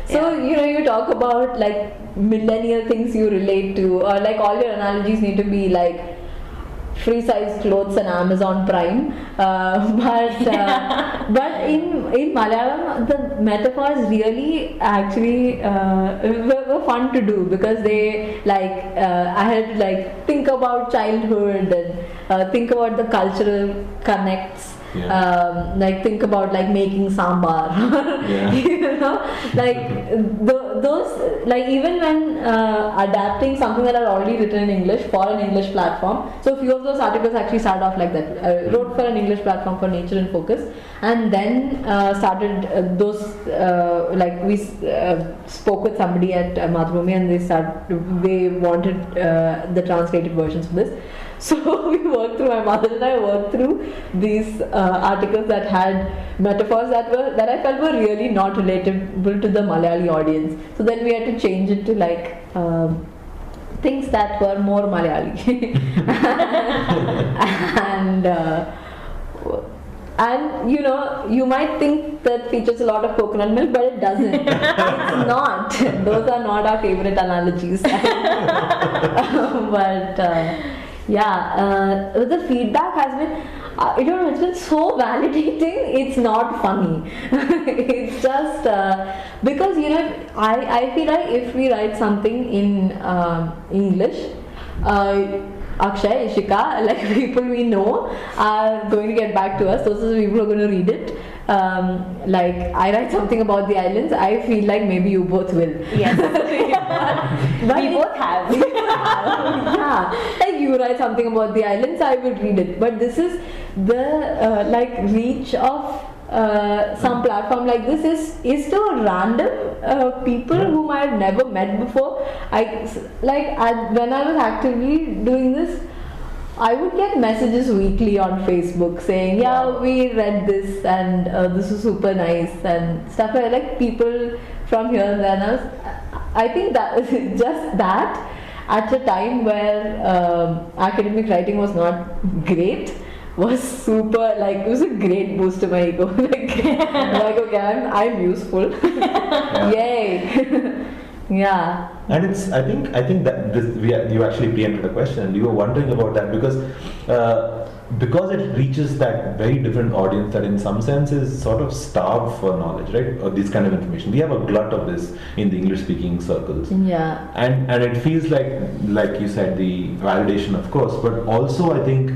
so you talk about like millennial things you relate to, or like all your analogies need to be like free size clothes and Amazon Prime, but in Malayalam the metaphors really actually were fun to do, because they like I had to like think about childhood and think about the cultural connects Yeah. Like think about like making sambar. Yeah. You know, like those, like even when adapting something that are already written in English for an English platform. So a few of those articles actually started off like that. I wrote for an English platform for Nature in Focus, and then started those like we spoke with somebody at Mathrubhumi, and they wanted the translated versions of this. So we worked through, my mother and I worked through these articles that had metaphors that I felt were really not relatable to the Malayali audience. So then we had to change it to like things that were more Malayali. And you know, you might think that features a lot of coconut milk, but it doesn't. It's not. Those are not our favorite analogies. But the feedback has been, I don't know, it's been so validating. It's not funny. It's just because, you know, I feel like if we write something in English, Akshay, Ishika, like people we know are going to get back to us. Those are the people who are going to read it. Like I write something about the islands, I feel like maybe you both will. Yes. But we both have. Yeah, like you write something about the islands, I will read it. But this is the like reach of some platform like this is to random people whom I have never met before. When I was actively doing this, I would get messages weekly on Facebook saying, yeah, we read this and this is super nice and stuff like people from here and there. I think that just that at a time where academic writing was not great was super, like it was a great boost to my ego. like okay, I'm useful. Yay. Yeah. And it's I think that you actually preempted a question, and you were wondering about that because it reaches that very different audience that in some sense is sort of starved for knowledge, right? Or this kind of information. We have a glut of this in the English speaking circles. Yeah. And it feels like you said, the validation of course, but also I think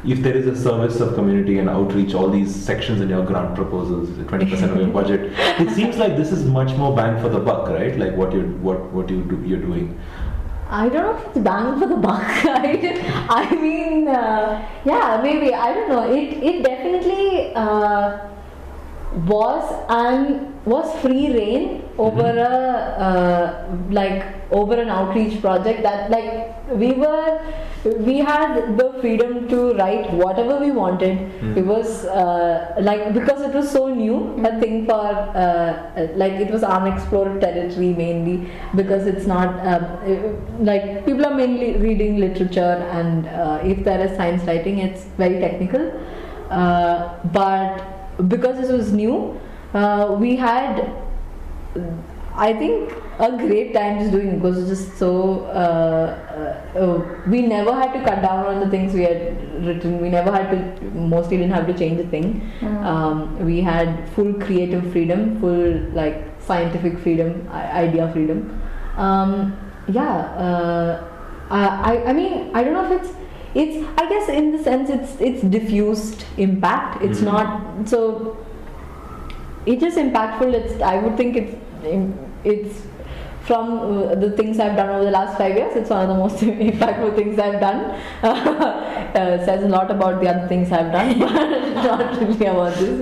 if there is a service of community and outreach, all these sections in your grant proposals, 20% of your budget, it seems like this is much more bang for the buck, right? Like what you're doing. I don't know if it's bang for the buck. I mean, yeah, maybe. I don't know. It definitely was free reign over over an outreach project that we had the freedom to write whatever we wanted. It was because it was so new a thing for it was unexplored territory mainly, because it's not people are mainly reading literature, and if there is science writing, it's very technical, but because this was new, we had, I think, a great time just doing it, because it's just so we never had to cut down on the things we had written. We never had to, mostly didn't have to change a thing. We had full creative freedom, full scientific freedom, idea freedom. I mean, I don't know if it's I guess in the sense it's diffused impact. It's not so. It's just impactful. I would think it's from the things I've done over the last 5 years. It's one of the most impactful things I've done. Says a lot about the other things I've done, but not really about this.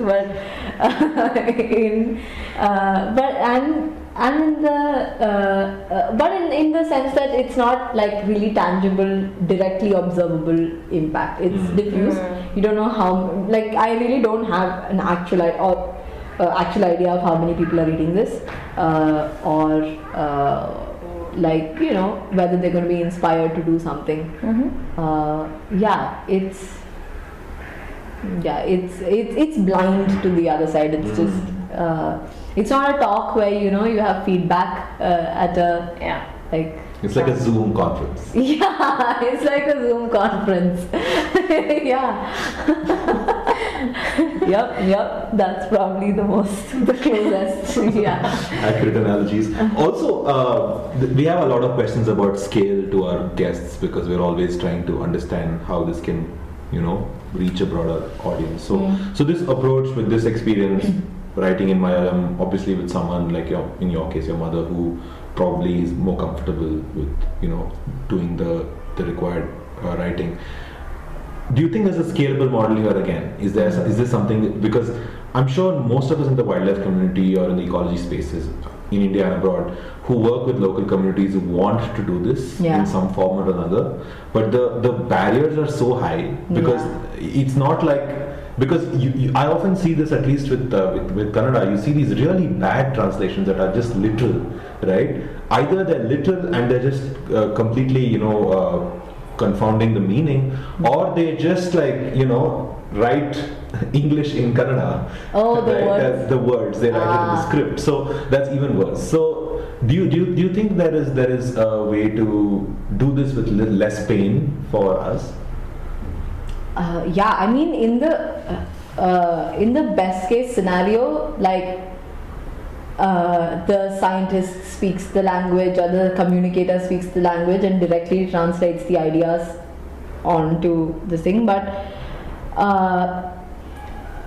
But in the sense that it's not really tangible, directly observable impact. It's diffuse. You don't know how. I really don't have an actual idea of how many people are reading this, or whether they're going to be inspired to do something. It's blind to the other side. It's just it's not a talk where you have feedback at a It's like a Zoom conference. Yeah, it's like a Zoom conference. Yeah. Yep. That's probably the closest. Yeah. Accurate analogies. Also, we have a lot of questions about scale to our guests, because we're always trying to understand how this can reach a broader audience. So this approach with this experience, writing in Malayalam, obviously with someone like in your case, your mother, who probably is more comfortable with doing the required writing. Do you think there's a scalable model here again? Is this something because I'm sure most of us in the wildlife community or in the ecology spaces in India and abroad who work with local communities want to do this in some form or another, but the barriers are so high because it's not like, because I often see this, at least with Kannada, you see these really bad translations that are just literal, right? Either they're literal and they're just completely confounding the meaning, or they just write English in Kannada. Oh, the words. They write it in the script. So that's even worse. So do you think there is a way to do this with less pain for us? I mean, in the best case scenario, the scientist speaks the language or the communicator speaks the language and directly translates the ideas onto the thing, but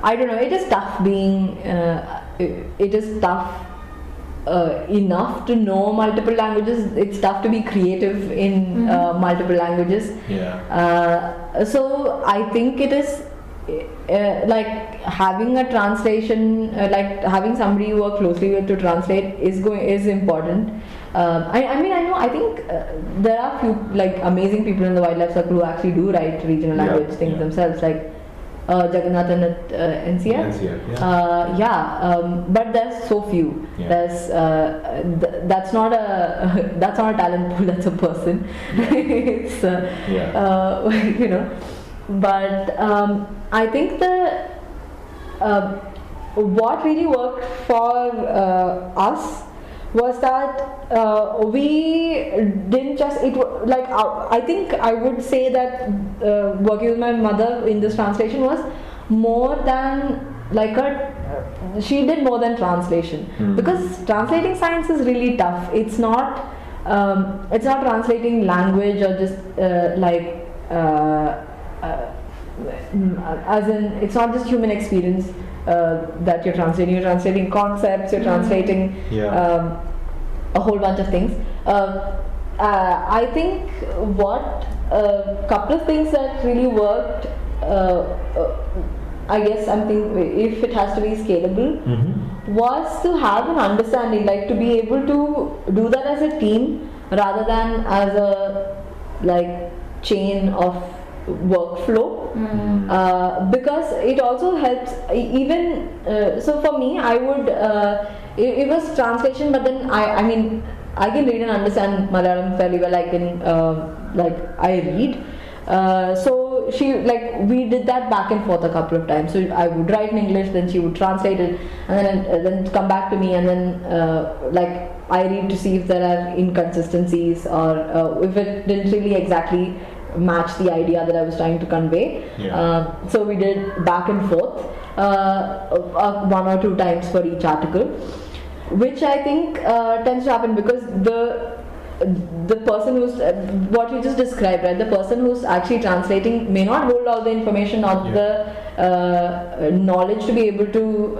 I don't know, it is tough being it is tough enough to know multiple languages. It's tough to be creative in multiple languages. So I think it is having a translation, having somebody you work closely with to translate is important. I think there are few amazing people in the wildlife circle who actually do write regional language things themselves, like Jagannathan at NCR. But there's so few. There's that's not a talent pool. That's a person. It's But I think what really worked for us was that we didn't just I think I would say that working with my mother in this translation was more than she did more than translation, because translating science is really tough. It's not translating language or just as in, it's not just human experience that you're translating concepts, you're translating a whole bunch of things. I think what a couple of things that really worked, I guess I'm thinking if it has to be scalable, was to have an understanding, to be able to do that as a team rather than as a chain of workflow, because it also helps even so for me I would it was translation, but then I mean I can read and understand Malayalam fairly well. I can I read, so she we did that back and forth a couple of times. So I would write in English, then she would translate it, and then come back to me, and then I read to see if there are inconsistencies or if it didn't really exactly match the idea that I was trying to convey. So we did back and forth 1 or 2 times for each article, which I think tends to happen because the person who's what you just described, right? The person who's actually translating may not hold all the information or the knowledge to be able to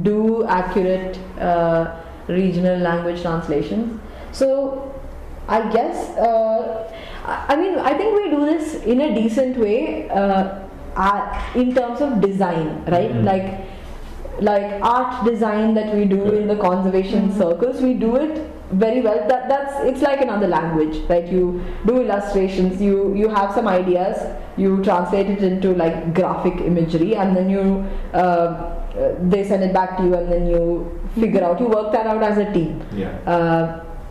do accurate regional language translations. So I guess I think we do this in a decent way in terms of design, right? Like art design that we do in the conservation circles, we do it very well. It's like another language, right? You do illustrations, you have some ideas, you translate it into graphic imagery, and then you they send it back to you, and then you figure out, you work that out as a team.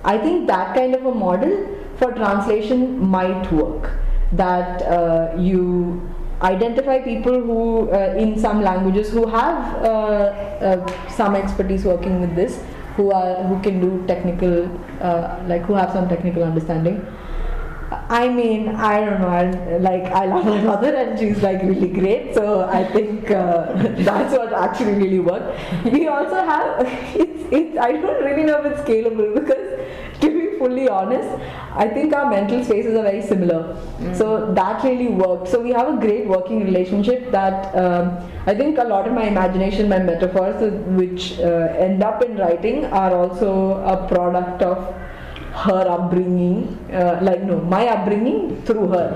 I think that kind of a model for translation might work, that you identify people who in some languages who have some expertise working with this, who can do technical who have some technical understanding. I mean, I don't know, I love my mother and she's really great, so I think that's what actually really worked. We also have I don't really know if it's scalable, because to be fully honest, I think our mental spaces are very similar. So that really worked. So we have a great working relationship that I think a lot of my imagination, my metaphors, which end up in writing, are also a product of her upbringing, my upbringing through her.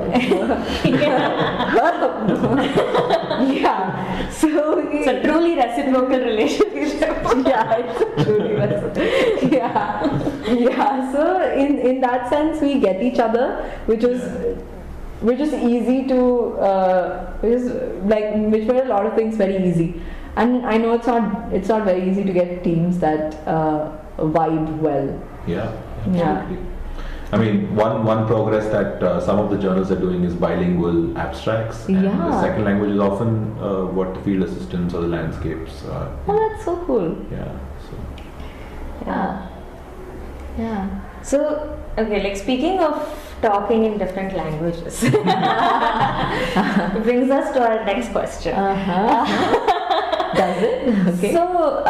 Yeah. So it's a truly reciprocal relationship. Yeah, it's a truly reciprocal. Yeah. So in that sense, we get each other, which is easy to, which made a lot of things very easy. And I know it's not very easy to get teams that vibe well. Yeah. Absolutely. I mean, one progress that some of the journals are doing is bilingual abstracts, and the second language is often what the field assistants or the landscapes are. Oh, that's so cool. Yeah. So, okay, like speaking of talking in different languages, it brings us to our next question. Does it? Okay. So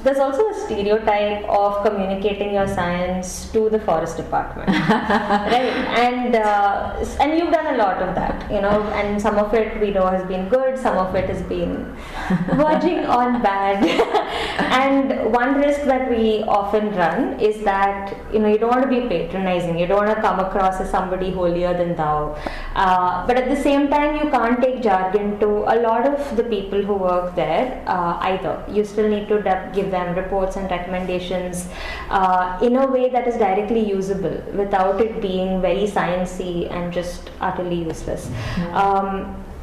there's also a stereotype of communicating your science to the forest department, right? And you've done a lot of that, and some of it we know has been good, some of it has been verging on bad. And one risk that we often run is that you don't want to be patronizing, you don't want to come across as somebody holier than thou, but at the same time you can't take jargon to a lot of the people who work there either. You still need to give them reports and recommendations in a way that is directly usable without it being very sciencey and just utterly useless.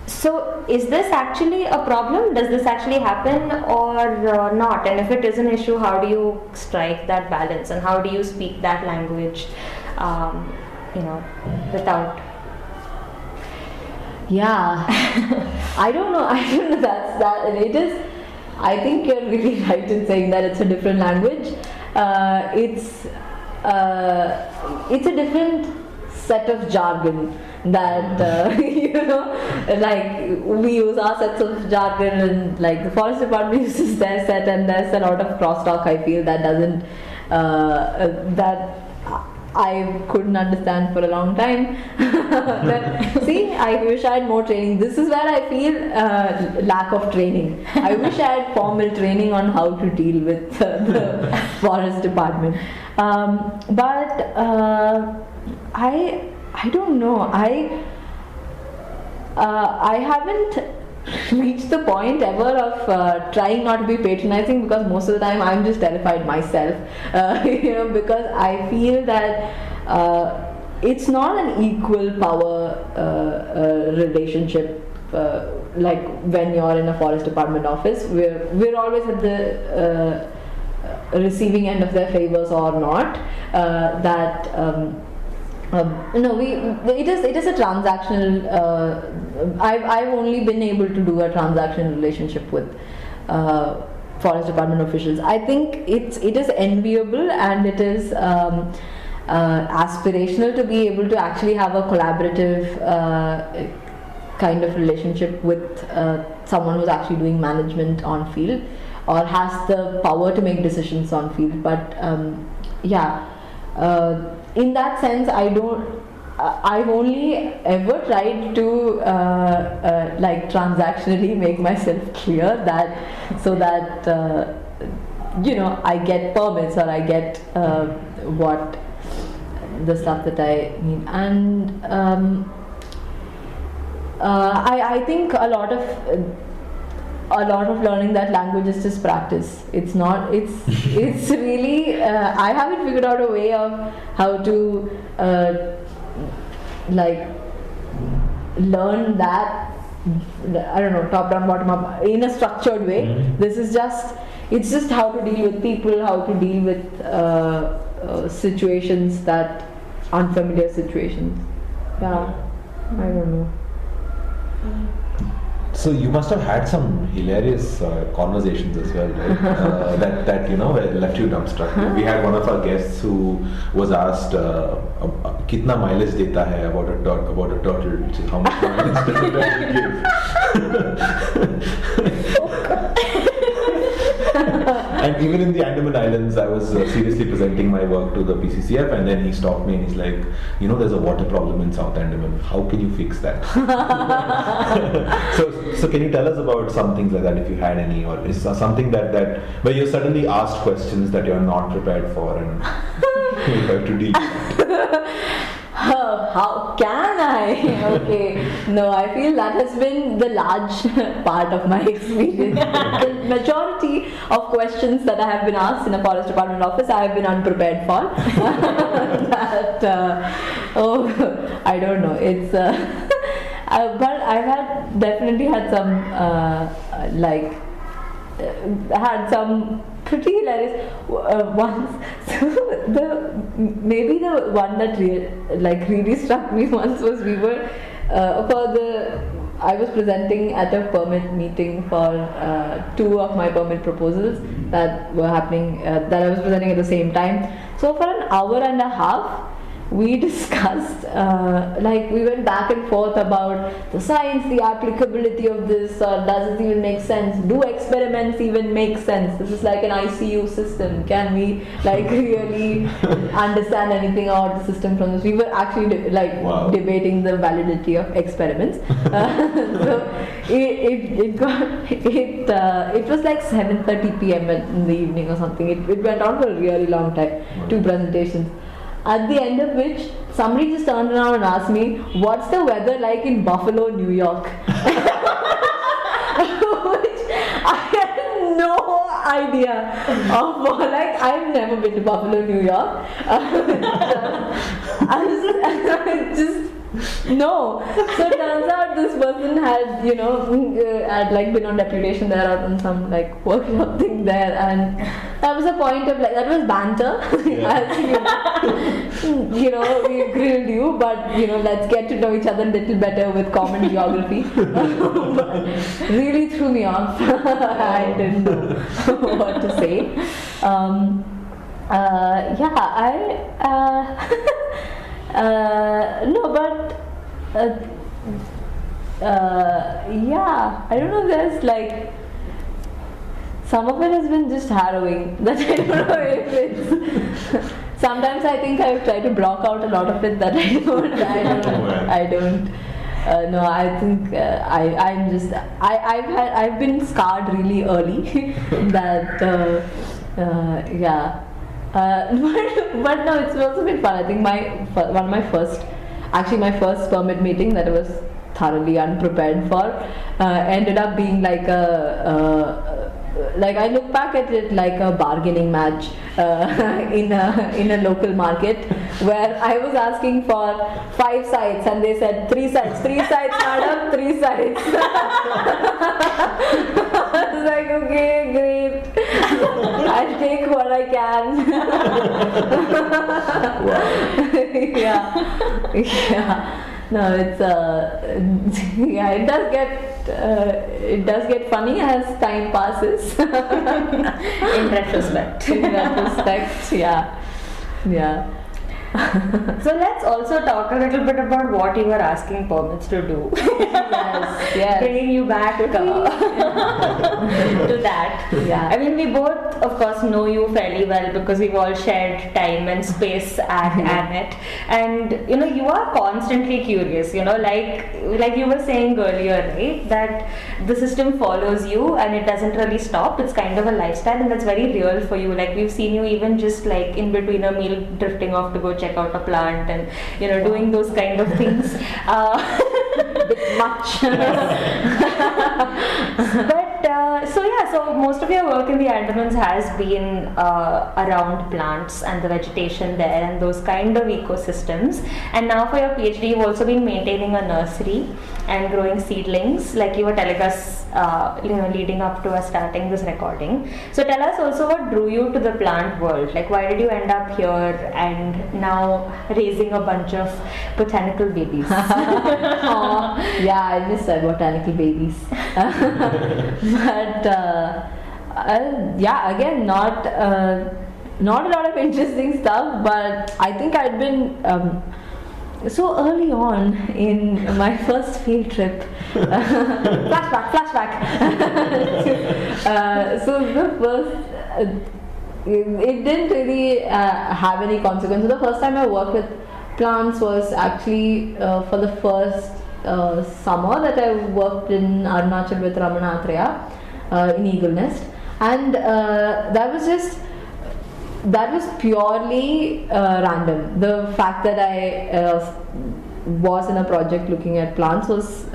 So is this actually a problem? Does this actually happen or not? And if it is an issue, how do you strike that balance, and how do you speak that language without? Yeah, I don't know. It is. I think you're really right in saying that it's a different language. It's a different set of jargon that like we use our sets of jargon, and like the forest department uses their set, and there's a lot of crosstalk. I feel that doesn't that I couldn't understand for a long time. But see, I wish I had more training. This is where I feel lack of training. I wish I had formal training on how to deal with the forest department. But I don't know. I haven't reached the point ever of trying not to be patronizing, because most of the time I'm just terrified myself, because I feel that it's not an equal power relationship. Like when you're in a forest department office, we're always at the receiving end of their favors or not. It is a transactional. I've only been able to do a transactional relationship with forest department officials. I think it is enviable, and it is aspirational to be able to actually have a collaborative kind of relationship with someone who's actually doing management on field or has the power to make decisions on field. But in that sense, I've only ever tried to like transactionally make myself clear that, so that I get permits, or I get what the stuff that I need. And I think a lot of learning that language is just practice. It's really I haven't figured out a way of how to like learn that, I don't know, top down, bottom up, in a structured way. This is it's just how to deal with people, how to deal with situations, that unfamiliar situations. I don't know. So you must have had some hilarious conversations as well, right? that where left you dumbstruck. We had one of our guests who was asked, "Kitna mileage deta hai?" about a turtle, which is how much mileage does a turtle give? And even in the Andaman Islands, I was seriously presenting my work to the PCCF, and then he stopped me and he's like, there's a water problem in South Andaman. How can you fix that? so can you tell us about some things like that, if you had any, or is something that where you're suddenly asked questions that you're not prepared for and you have to deal with? How can I? Okay, no, I feel that has been the large part of my experience. The majority of questions that I have been asked in a forest department office, I have been unprepared for. I don't know. It's but I've definitely had some had some pretty hilarious ones. So maybe the one that really struck me once was we were I was presenting at a permit meeting for 2 of my permit proposals that were happening that I was presenting at the same time. So for an hour and a half we discussed, we went back and forth about the science, the applicability of this, or does it even make sense? Do experiments even make sense? This is like an ICU system. Can we really understand anything about the system from this? We were actually debating the validity of experiments. So it was like 7:30 p.m. in the evening or something. It went on for a really long time. 2 presentations. At the end of which, somebody just turned around and asked me, what's the weather like in Buffalo, New York? Which I had no idea of. I've never been to Buffalo, New York. I was no. So it turns out this person had, had been on deputation there or on some workshop thing there, and that was a point of that was banter. As we grilled you, but let's get to know each other a little better with common geography. Really threw me off. I didn't know what to say. I don't know, there's some of it has been just harrowing, that I don't know if it's sometimes I think I've tried to block out a lot of it that I don't no, I think I've been scarred really early that but no, it's also been fun. I think my first permit meeting that I was thoroughly unprepared for ended up being I look back at it like a bargaining match in a local market where I was asking for 5 sides and they said 3 sides, madam, 3 sides. I was like, okay, great, I'll take what I can. Yeah. No, it's it does get funny as time passes. In retrospect. Yeah. So let's also talk a little bit about what you were asking permits to do. Yes. Bringing you back to that. Yeah. I mean, we both, of course, know you fairly well because we've all shared time and space at ANET. And, you are constantly curious, like you were saying earlier, right? That the system follows you and it doesn't really stop. It's kind of a lifestyle and that's very real for you. We've seen you even just in between a meal drifting off to go check out a plant and doing those kind of things. Bit much. But so most of your work in the Andamans has been around plants and the vegetation there and those kind of ecosystems. And now for your PhD, you've also been maintaining a nursery and growing seedlings, like you were telling us, leading up to us starting this recording. So tell us also what drew you to the plant world. Why did you end up here and now raising a bunch of botanical babies? Yeah, I miss botanical babies. But again, not a lot of interesting stuff, but I think I'd been so early on in my first field trip. Flashback. So the first it didn't really have any consequences. The first time I worked with plants was actually for the first summer that I worked in Arunachal with Ramana Atreya in Eagle Nest, and that was purely random. The fact that I was in a project looking at plants was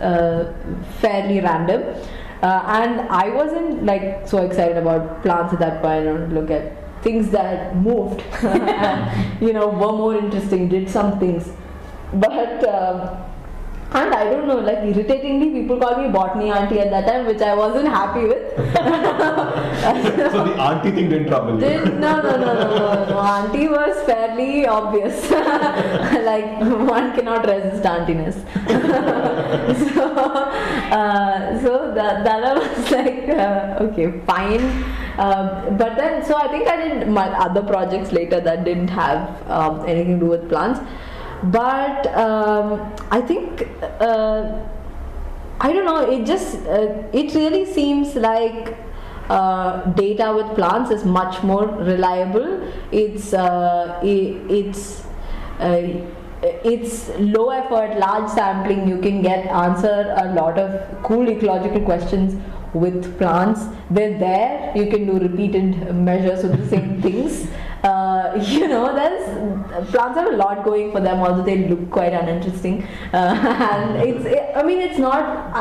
fairly random, and I wasn't like so excited about plants at that point. I don't look at things that moved and were more interesting, did some things, but and I don't know, like irritatingly people called me botany auntie at that time, which I wasn't happy with. So the auntie thing didn't trouble you? No. Auntie was fairly obvious. Like one cannot resist auntiness. So that I was like, okay, fine. But then, so I think I did my other projects later that didn't have anything to do with plants. But I think I don't know. It just it really seems like data with plants is much more reliable. It's low effort, large sampling. You can answer a lot of cool ecological questions with plants. They're there. You can do repeated measures of the same things. There's plants have a lot going for them, although they look quite uninteresting. And it's not.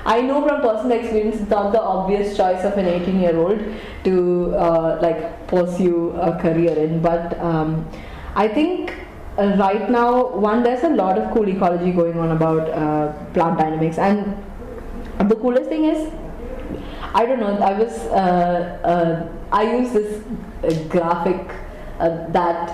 I know from personal experience, it's not the obvious choice of an 18-year-old to pursue a career in. But I think right now, there's a lot of cool ecology going on about plant dynamics, and the coolest thing is, I don't know, I use this graphic that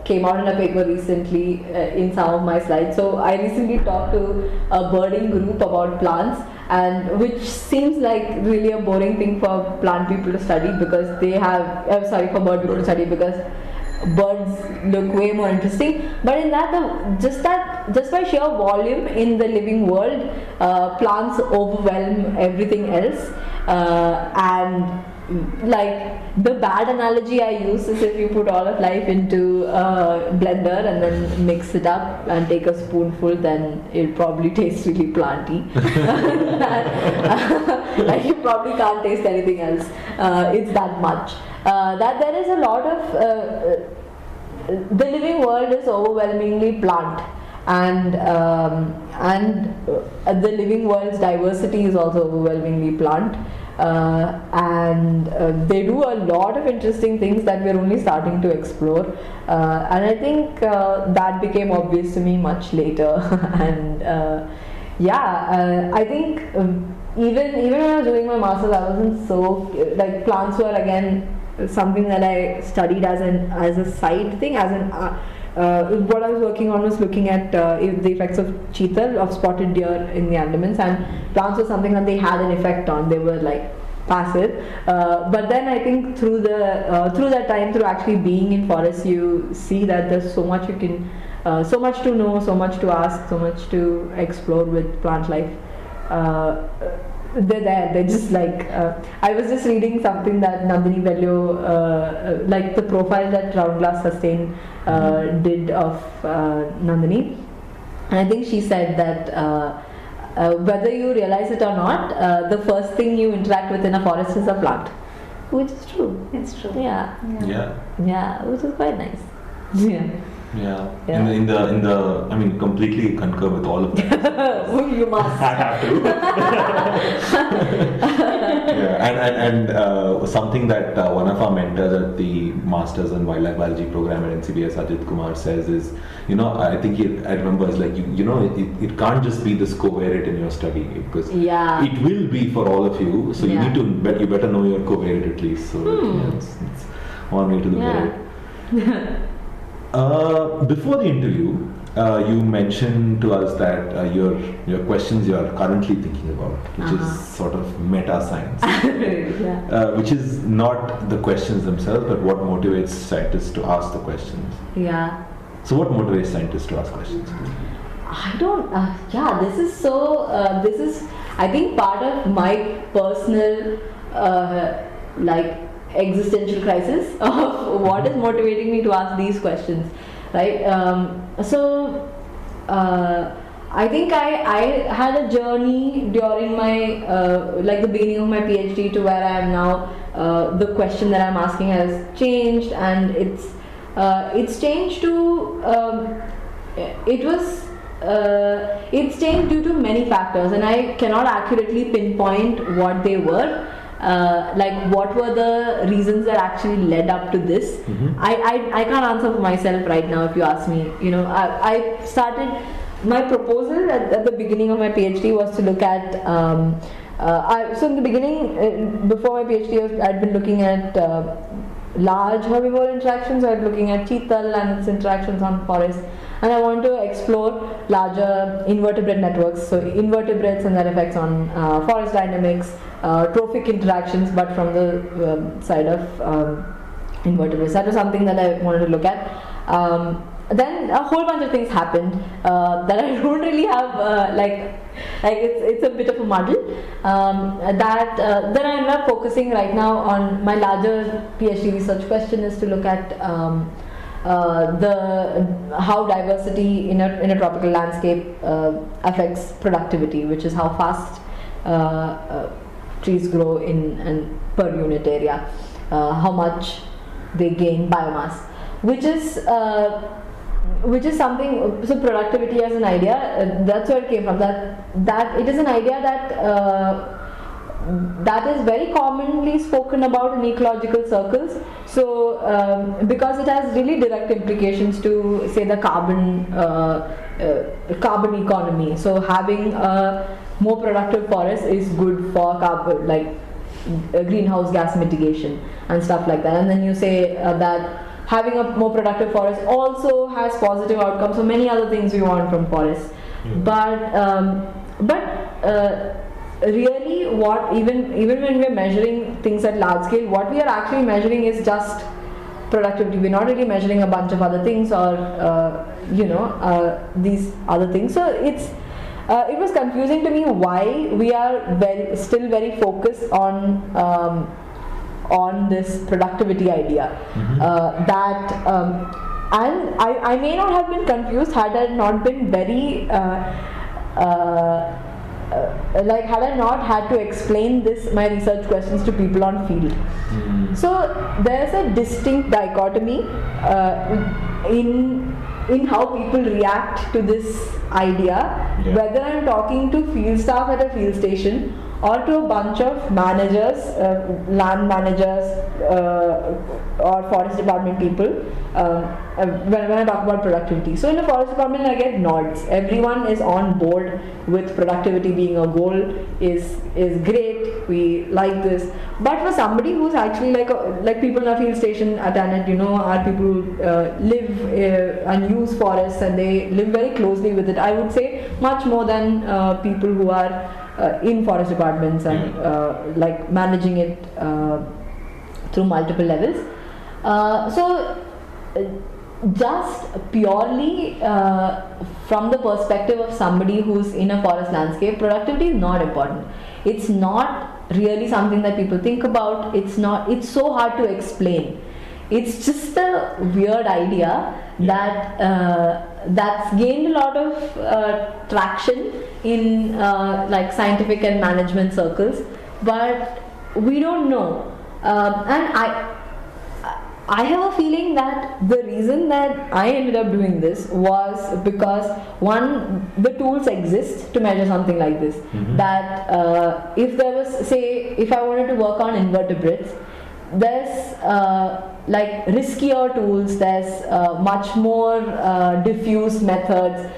came out in a paper recently in some of my slides. So I recently talked to a birding group about plants, and which seems like really a boring thing for plant people to study because they have, for bird people to study because birds look way more interesting. But in that, just by sheer volume in the living world, plants overwhelm everything else. And like the bad analogy I use is if you put all of life into a blender and then mix it up and take a spoonful, then it probably tastes really planty. Like you probably can't taste anything else. It's that much. That there is a lot of the living world is overwhelmingly plant, and the living world's diversity is also overwhelmingly plant. And they do a lot of interesting things that we're only starting to explore, and I think that became obvious to me much later. And I think even when I was doing my master's, I wasn't so like plants were again something that I studied as a side thing, what I was working on was looking at the effects of cheetah, of spotted deer in the Andamans, and plants was something that they had an effect on. They were like passive, but then I think through that time, through actually being in forests, you see that there's so much you can, so much to know, so much to ask, so much to explore with plant life. They're there. They're just like I was just reading something that Nandini Vello, like the profile that Roundglass Sustain did of Nandini, and I think she said that whether you realize it or not, the first thing you interact with in a forest is a plant, which is true. It's true. Yeah, which is quite nice. Yeah. In the I mean, completely concur with all of that. You must. I have to. And something that one of our mentors at the Masters in Wildlife Biology program at NCBS, Ajit Kumar, says is, I think I remember is like, it can't just be this covariate in your study, because it will be for all of you. So you need to, you better know your covariate at least. So it's one way to look at it. Before the interview, you mentioned to us that your questions you are currently thinking about, which is sort of meta science, which is not the questions themselves, but what motivates scientists to ask the questions. Yeah. So what motivates scientists to ask questions? I don't. This is so. This is, I think, part of my personal existential crisis of what is motivating me to ask these questions, right? I think I had a journey during my like the beginning of my PhD to where I am now. The question that I'm asking has changed, and it's changed to it's changed due to many factors, and I cannot accurately pinpoint what they were. Like what were the reasons that actually led up to this. I can't answer for myself right now if you ask me. I started my proposal at the beginning of my PhD was to look at so in the beginning, before my PhD, I'd been looking at large herbivore interactions. I was looking at cheetal and its interactions on forests, and I want to explore larger invertebrate networks, so invertebrates and their effects on forest dynamics, trophic interactions, but from the side of invertebrates. That was something that I wanted to look at. Then a whole bunch of things happened that I don't really have like it's a bit of a muddle. Then I ended up focusing right now on my larger PhD research question is to look at how diversity in a tropical landscape affects productivity, which is how fast trees grow in per unit area, how much they gain biomass, which is something. So productivity as an idea, that's where it came from. That it is an idea that is very commonly spoken about in ecological circles. So because it has really direct implications to, say, the carbon economy. So having a more productive forest is good for carbon, like greenhouse gas mitigation and stuff like that. And then you say that having a more productive forest also has positive outcomes. So many other things we want from forests. But really, what even when we're measuring things at large scale, what we are actually measuring is just productivity. We're not really measuring a bunch of other things or these other things. So it was confusing to me why we are still very focused on this productivity idea. And I may not have been confused had I not been very had I not had to explain my research questions to people on field. So there's a distinct dichotomy in how people react to this idea, whether I'm talking to field staff at a field station or to a bunch of managers, land managers or forest department people when I talk about productivity. So in the forest department I get nods. Everyone is on board with productivity being a goal, is great, we like this. But for somebody who's actually like people in a field station at Annette, are people who live and use forests and they live very closely with it, I would say much more than people who are in forest departments and like managing it through multiple levels. So just purely from the perspective of somebody who's in a forest landscape, productivity is not important. It's not really something that people think about. It's so hard to explain. It's just a weird idea that's gained a lot of traction in like scientific and management circles, but we don't know. And I have a feeling that the reason that I ended up doing this was because, one, the tools exist to measure something like this. That if there was, say, if I wanted to work on invertebrates, there's like riskier tools, there's much more diffuse methods.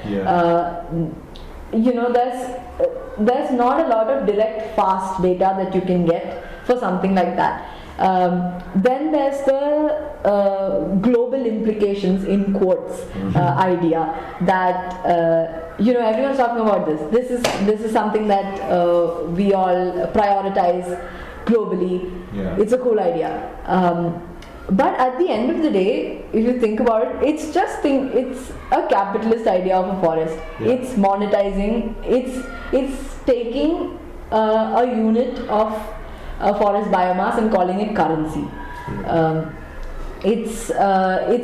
There's not a lot of direct fast data that you can get for something like that. Then there's the global implications in quotes idea that everyone's talking about this. This is something that we all prioritize globally. It's a cool idea. But at the end of the day, if you think about it, it's a capitalist idea of a forest. It's monetizing. It's taking a unit of a forest biomass and calling it currency. It's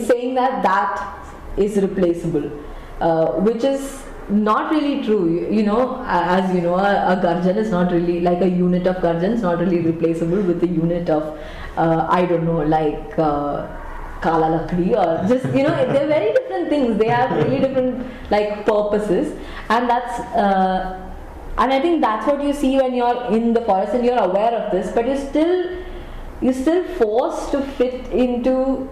saying that is replaceable, which is not really true. You know, as you know, a garjan is not really like a unit of garjan is not really replaceable with a unit of I don't know, like kala lakdi, or just, you know, they're very different things. They have really different like purposes, and that's and I think that's what you see when you're in the forest and you're aware of this, but you're still forced to fit into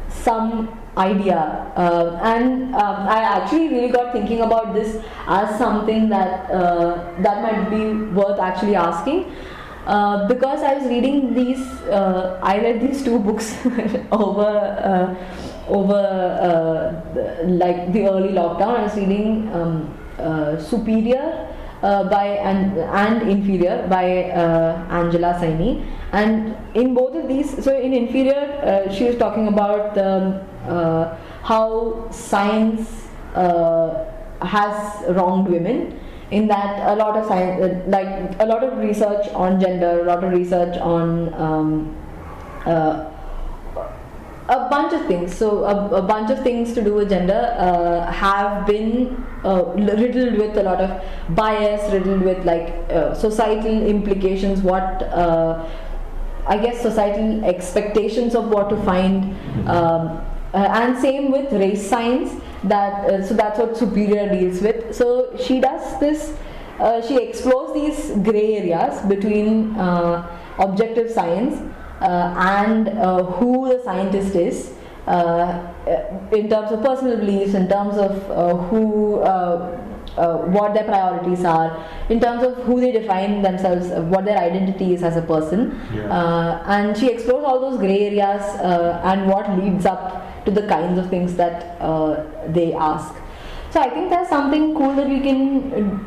some idea, and I actually really got thinking about this as something that that might be worth actually asking, because I was reading these. I read these two books over like the early lockdown. I was reading Superior and Inferior by Angela Saini, and in both of these, so in Inferior she was talking about how science has wronged women, in that a lot of science, like a lot of research on gender, a lot of research on a bunch of things. So a bunch of things to do with gender have been riddled with a lot of bias, riddled with like societal implications, what I guess societal expectations of what to find, and same with race science. That so that's what Superior deals with. So she does this. She explores these gray areas between objective science and who the scientist is, in terms of personal beliefs, in terms of what their priorities are, in terms of who they define themselves, what their identity is as a person, and she explores all those gray areas and what leads up to the kinds of things that they ask. So I think that's something cool that we can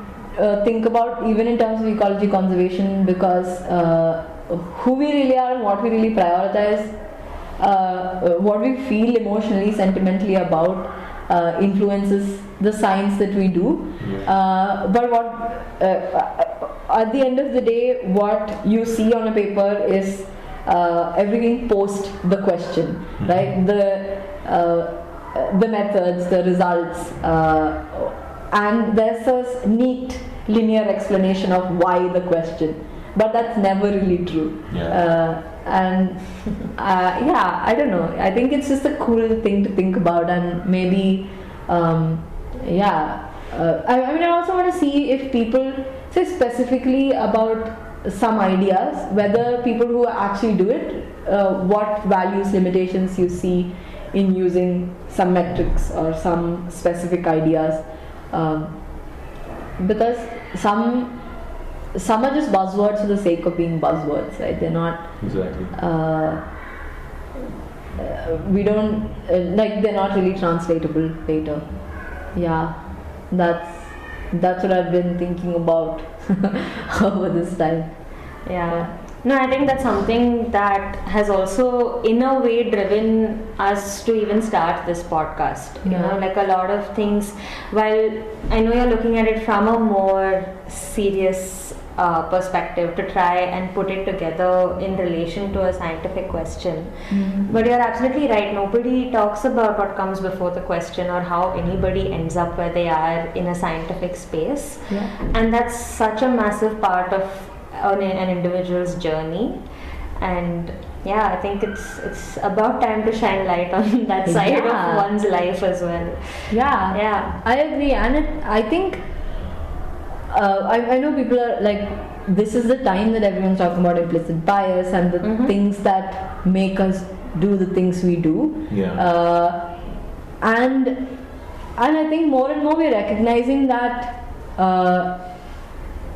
think about even in terms of ecology conservation, because who we really are and what we really prioritize, what we feel emotionally, sentimentally about, influences the science that we do. But what at the end of the day, what you see on a paper is everything post the question, right? The methods, the results, and there's a neat linear explanation of why the question, but that's never really true. And I don't know, I think it's just a cool thing to think about, and maybe I mean, I also want to see if people say specifically about some ideas, whether people who actually do it, what values, limitations you see in using some metrics or some specific ideas, because some are just buzzwords for the sake of being buzzwords, right? They're not exactly. We don't like, they're not really translatable later. Yeah, that's what I've been thinking about over this time. Yeah. No, I think that's something that has also, in a way, driven us to even start this podcast. You know, like a lot of things, while I know you're looking at it from a more serious perspective to try and put it together in relation to a scientific question. But you're absolutely right. Nobody talks about what comes before the question or how anybody ends up where they are in a scientific space. And that's such a massive part of an individual's journey. And I think it's about time to shine light on that side of one's life as well. I agree. And I think I know people are like, this is the time that everyone's talking about implicit bias and the things that make us do the things we do. And I think more and more we're recognizing that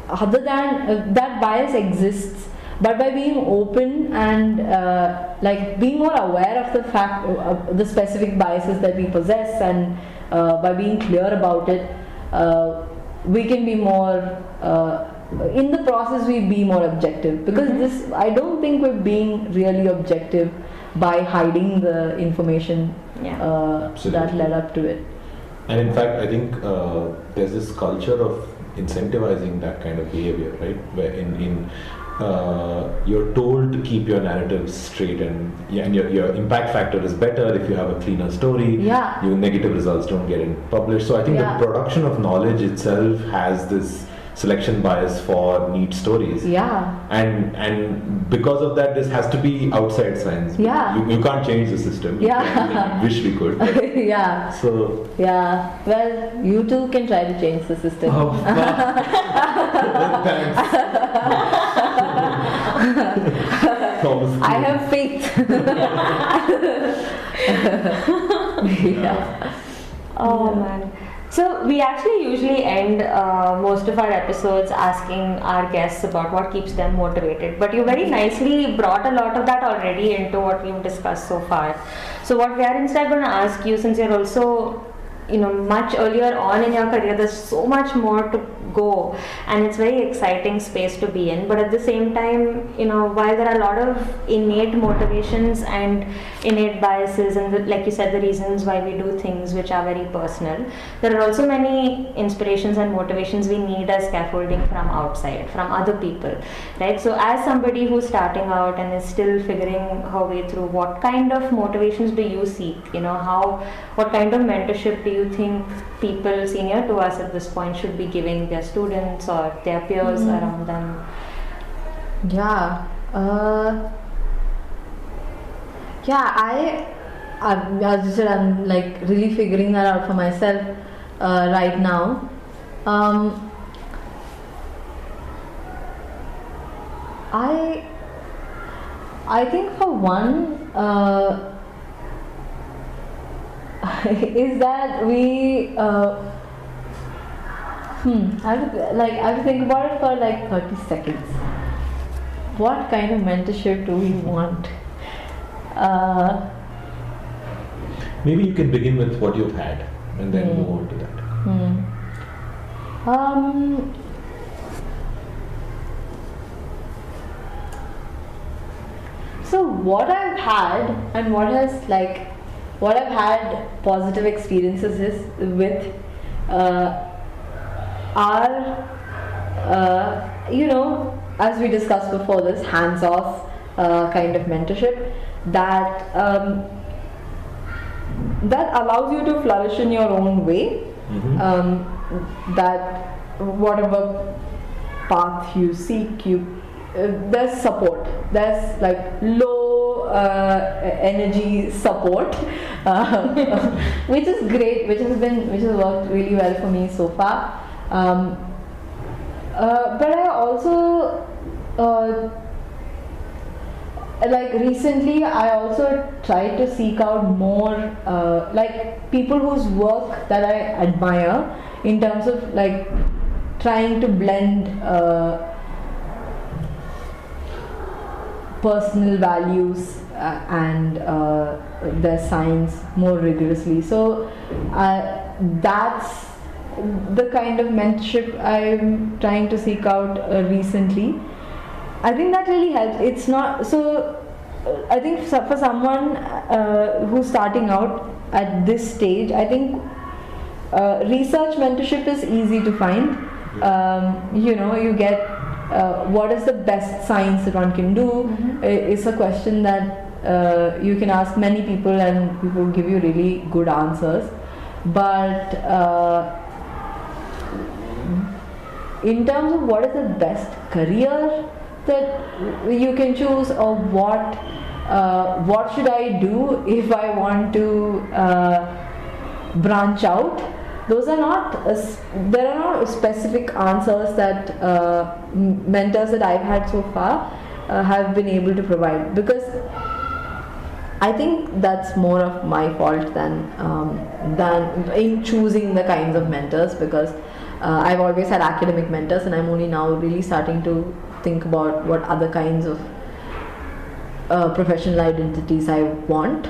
other than that bias exists, but by being open and like being more aware of the fact of the specific biases that we possess, and by being clear about it, we can be more in the process, we be more objective, because this, I don't think we're being really objective by hiding the information that led up to it. And in fact, I think there's this culture of incentivizing that kind of behavior, right? Where in you're told to keep your narrative straight, and your impact factor is better if you have a cleaner story. Yeah. Your negative results don't get published. So I think Yeah. the production of knowledge itself has this selection bias for neat stories. Yeah. And because of that, this has to be outside science. Yeah. You can't change the system. Yeah. We wish we could. But Yeah. so. Yeah. Well, you too can try to change the system. Oh, thanks. Thomas. I have faith. Yeah. Oh man. So we actually usually end most of our episodes asking our guests about what keeps them motivated. But you very nicely brought a lot of that already into what we've discussed so far. So what we are instead going to ask you, since you're also much earlier on in your career, there's so much more to go, and it's very exciting space to be in. But at the same time, while there are a lot of innate motivations and innate biases, and like you said, the reasons why we do things which are very personal, there are also many inspirations and motivations we need as scaffolding from outside, from other people, right? So as somebody who's starting out and is still figuring her way through, what kind of motivations do you seek? What kind of mentorship do you think people senior to us at this point should be giving their students or their peers around them? Yeah. As you said, I'm like really figuring that out for myself right now. I think for one, is that we I have to think about it for like 30 seconds. What kind of mentorship do we want? Maybe you can begin with what you've had and then move on to that. So what I've had and what I've had positive experiences with are as we discussed before, this hands-off kind of mentorship that that allows you to flourish in your own way. That whatever path you seek, there's support. There's like low energy support, which is great, which has worked really well for me so far. But I also recently I also tried to seek out more like people whose work that I admire, in terms of like trying to blend personal values and their science more rigorously. So that's the kind of mentorship I'm trying to seek out recently. I think that really helps. It's not so. I think for someone who's starting out at this stage, I think research mentorship is easy to find. You get what is the best science that one can do. It's a question that you can ask many people and people give you really good answers. But in terms of what is the best career that you can choose, or what should I do if I want to branch out, those are not there are not specific answers that mentors that I've had so far have been able to provide, because I think that's more of my fault than in choosing the kinds of mentors, because I've always had academic mentors, and I'm only now really starting to think about what other kinds of professional identities I want.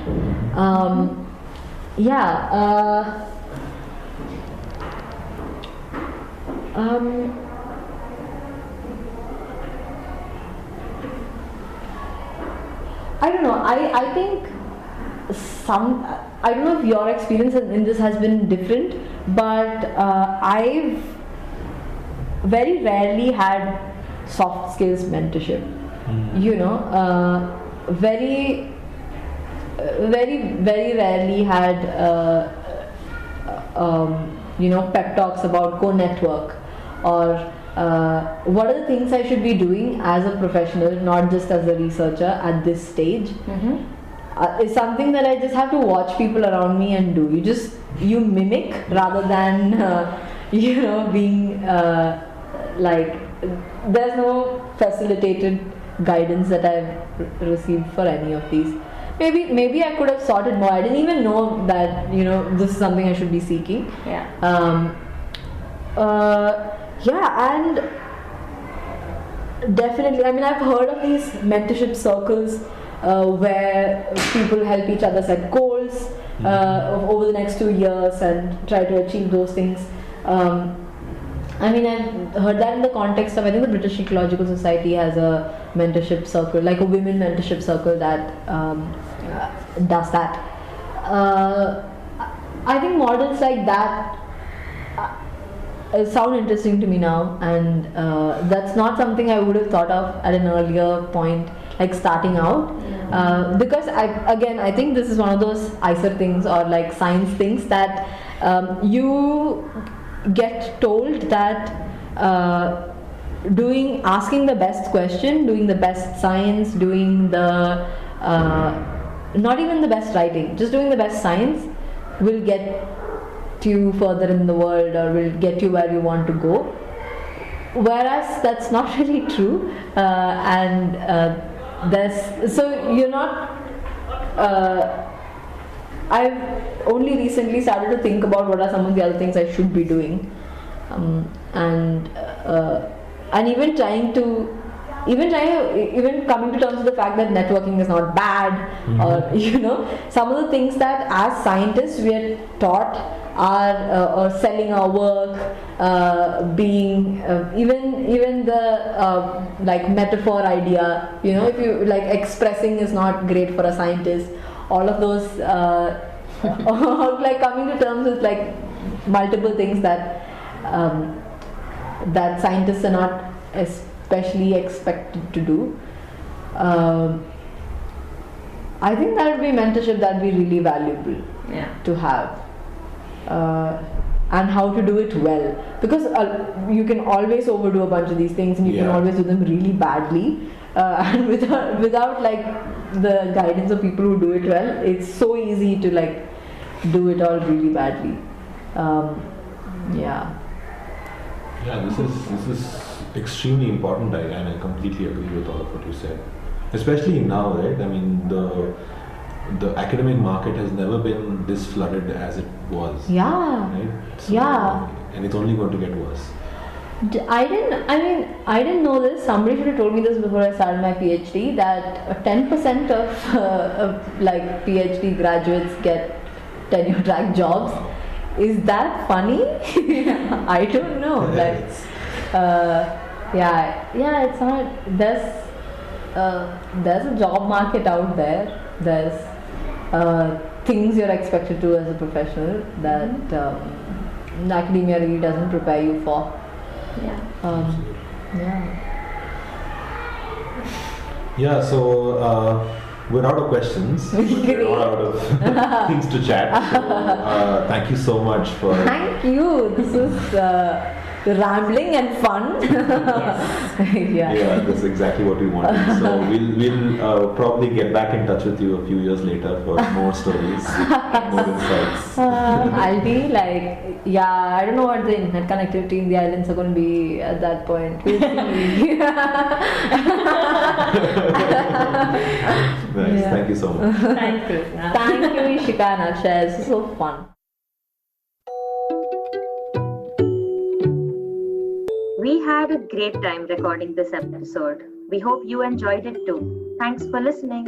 I don't know. I think I don't know if your experience in this has been different, but I've very rarely had soft skills mentorship. You know, very rarely had pep talks about go network, or what are the things I should be doing as a professional, not just as a researcher at this stage. It's something that I just have to watch people around me and do. You mimic rather than being like, there's no facilitated guidance that I've received for any of these. Maybe I could have sorted more. I didn't even know that this is something I should be seeking. And definitely, I mean, I've heard of these mentorship circles where people help each other set goals over the next 2 years and try to achieve those things. I mean, I've heard that in the context of, I think the British Ecological Society has a mentorship circle, like a women mentorship circle that does that. I think models like that sound interesting to me now, and that's not something I would have thought of at an earlier point, like starting out. Because I think this is one of those ICER things or like science things that you get told that asking the best question, doing the best science, doing the not even the best writing, just doing the best science will get you further in the world or will get you where you want to go. Whereas that's not really true, and you're not. I've only recently started to think about what are some of the other things I should be doing, and even coming to terms with the fact that networking is not bad, or some of the things that as scientists we are taught are or selling our work, being even the like metaphor idea, if you like expressing is not great for a scientist. All of those like coming to terms with like multiple things that that scientists are not especially expected to do. I think that would be mentorship that would be really valuable to have, and how to do it well, because you can always overdo a bunch of these things and you can always do them really badly, and without like the guidance of people who do it well, it's so easy to like do it all really badly. This is extremely important, and I completely agree with all of what you said, especially now, right? I mean, the academic market has never been this flooded as it was. Right? So, and it's only going to get worse. I didn't know this. Somebody should have told me this before I started my PhD, that 10% of like PhD graduates get tenure track jobs. Is that funny? I don't know. It's not. There's a job market out there. There's things you're expected to as a professional that academia really doesn't prepare you for. So we're out of questions. We're not out of things to chat. So thank you so much for. Thank you. This is rambling and fun. That's exactly what we wanted. So we'll probably get back in touch with you a few years later for more stories, more insights. I'll be like, I don't know what the internet connectivity in the islands are going to be at that point. We'll see. Nice. Thank you so much. Thank you. Thank you, Ishika and Akshay. This is so fun. We had a great time recording this episode. We hope you enjoyed it too. Thanks for listening.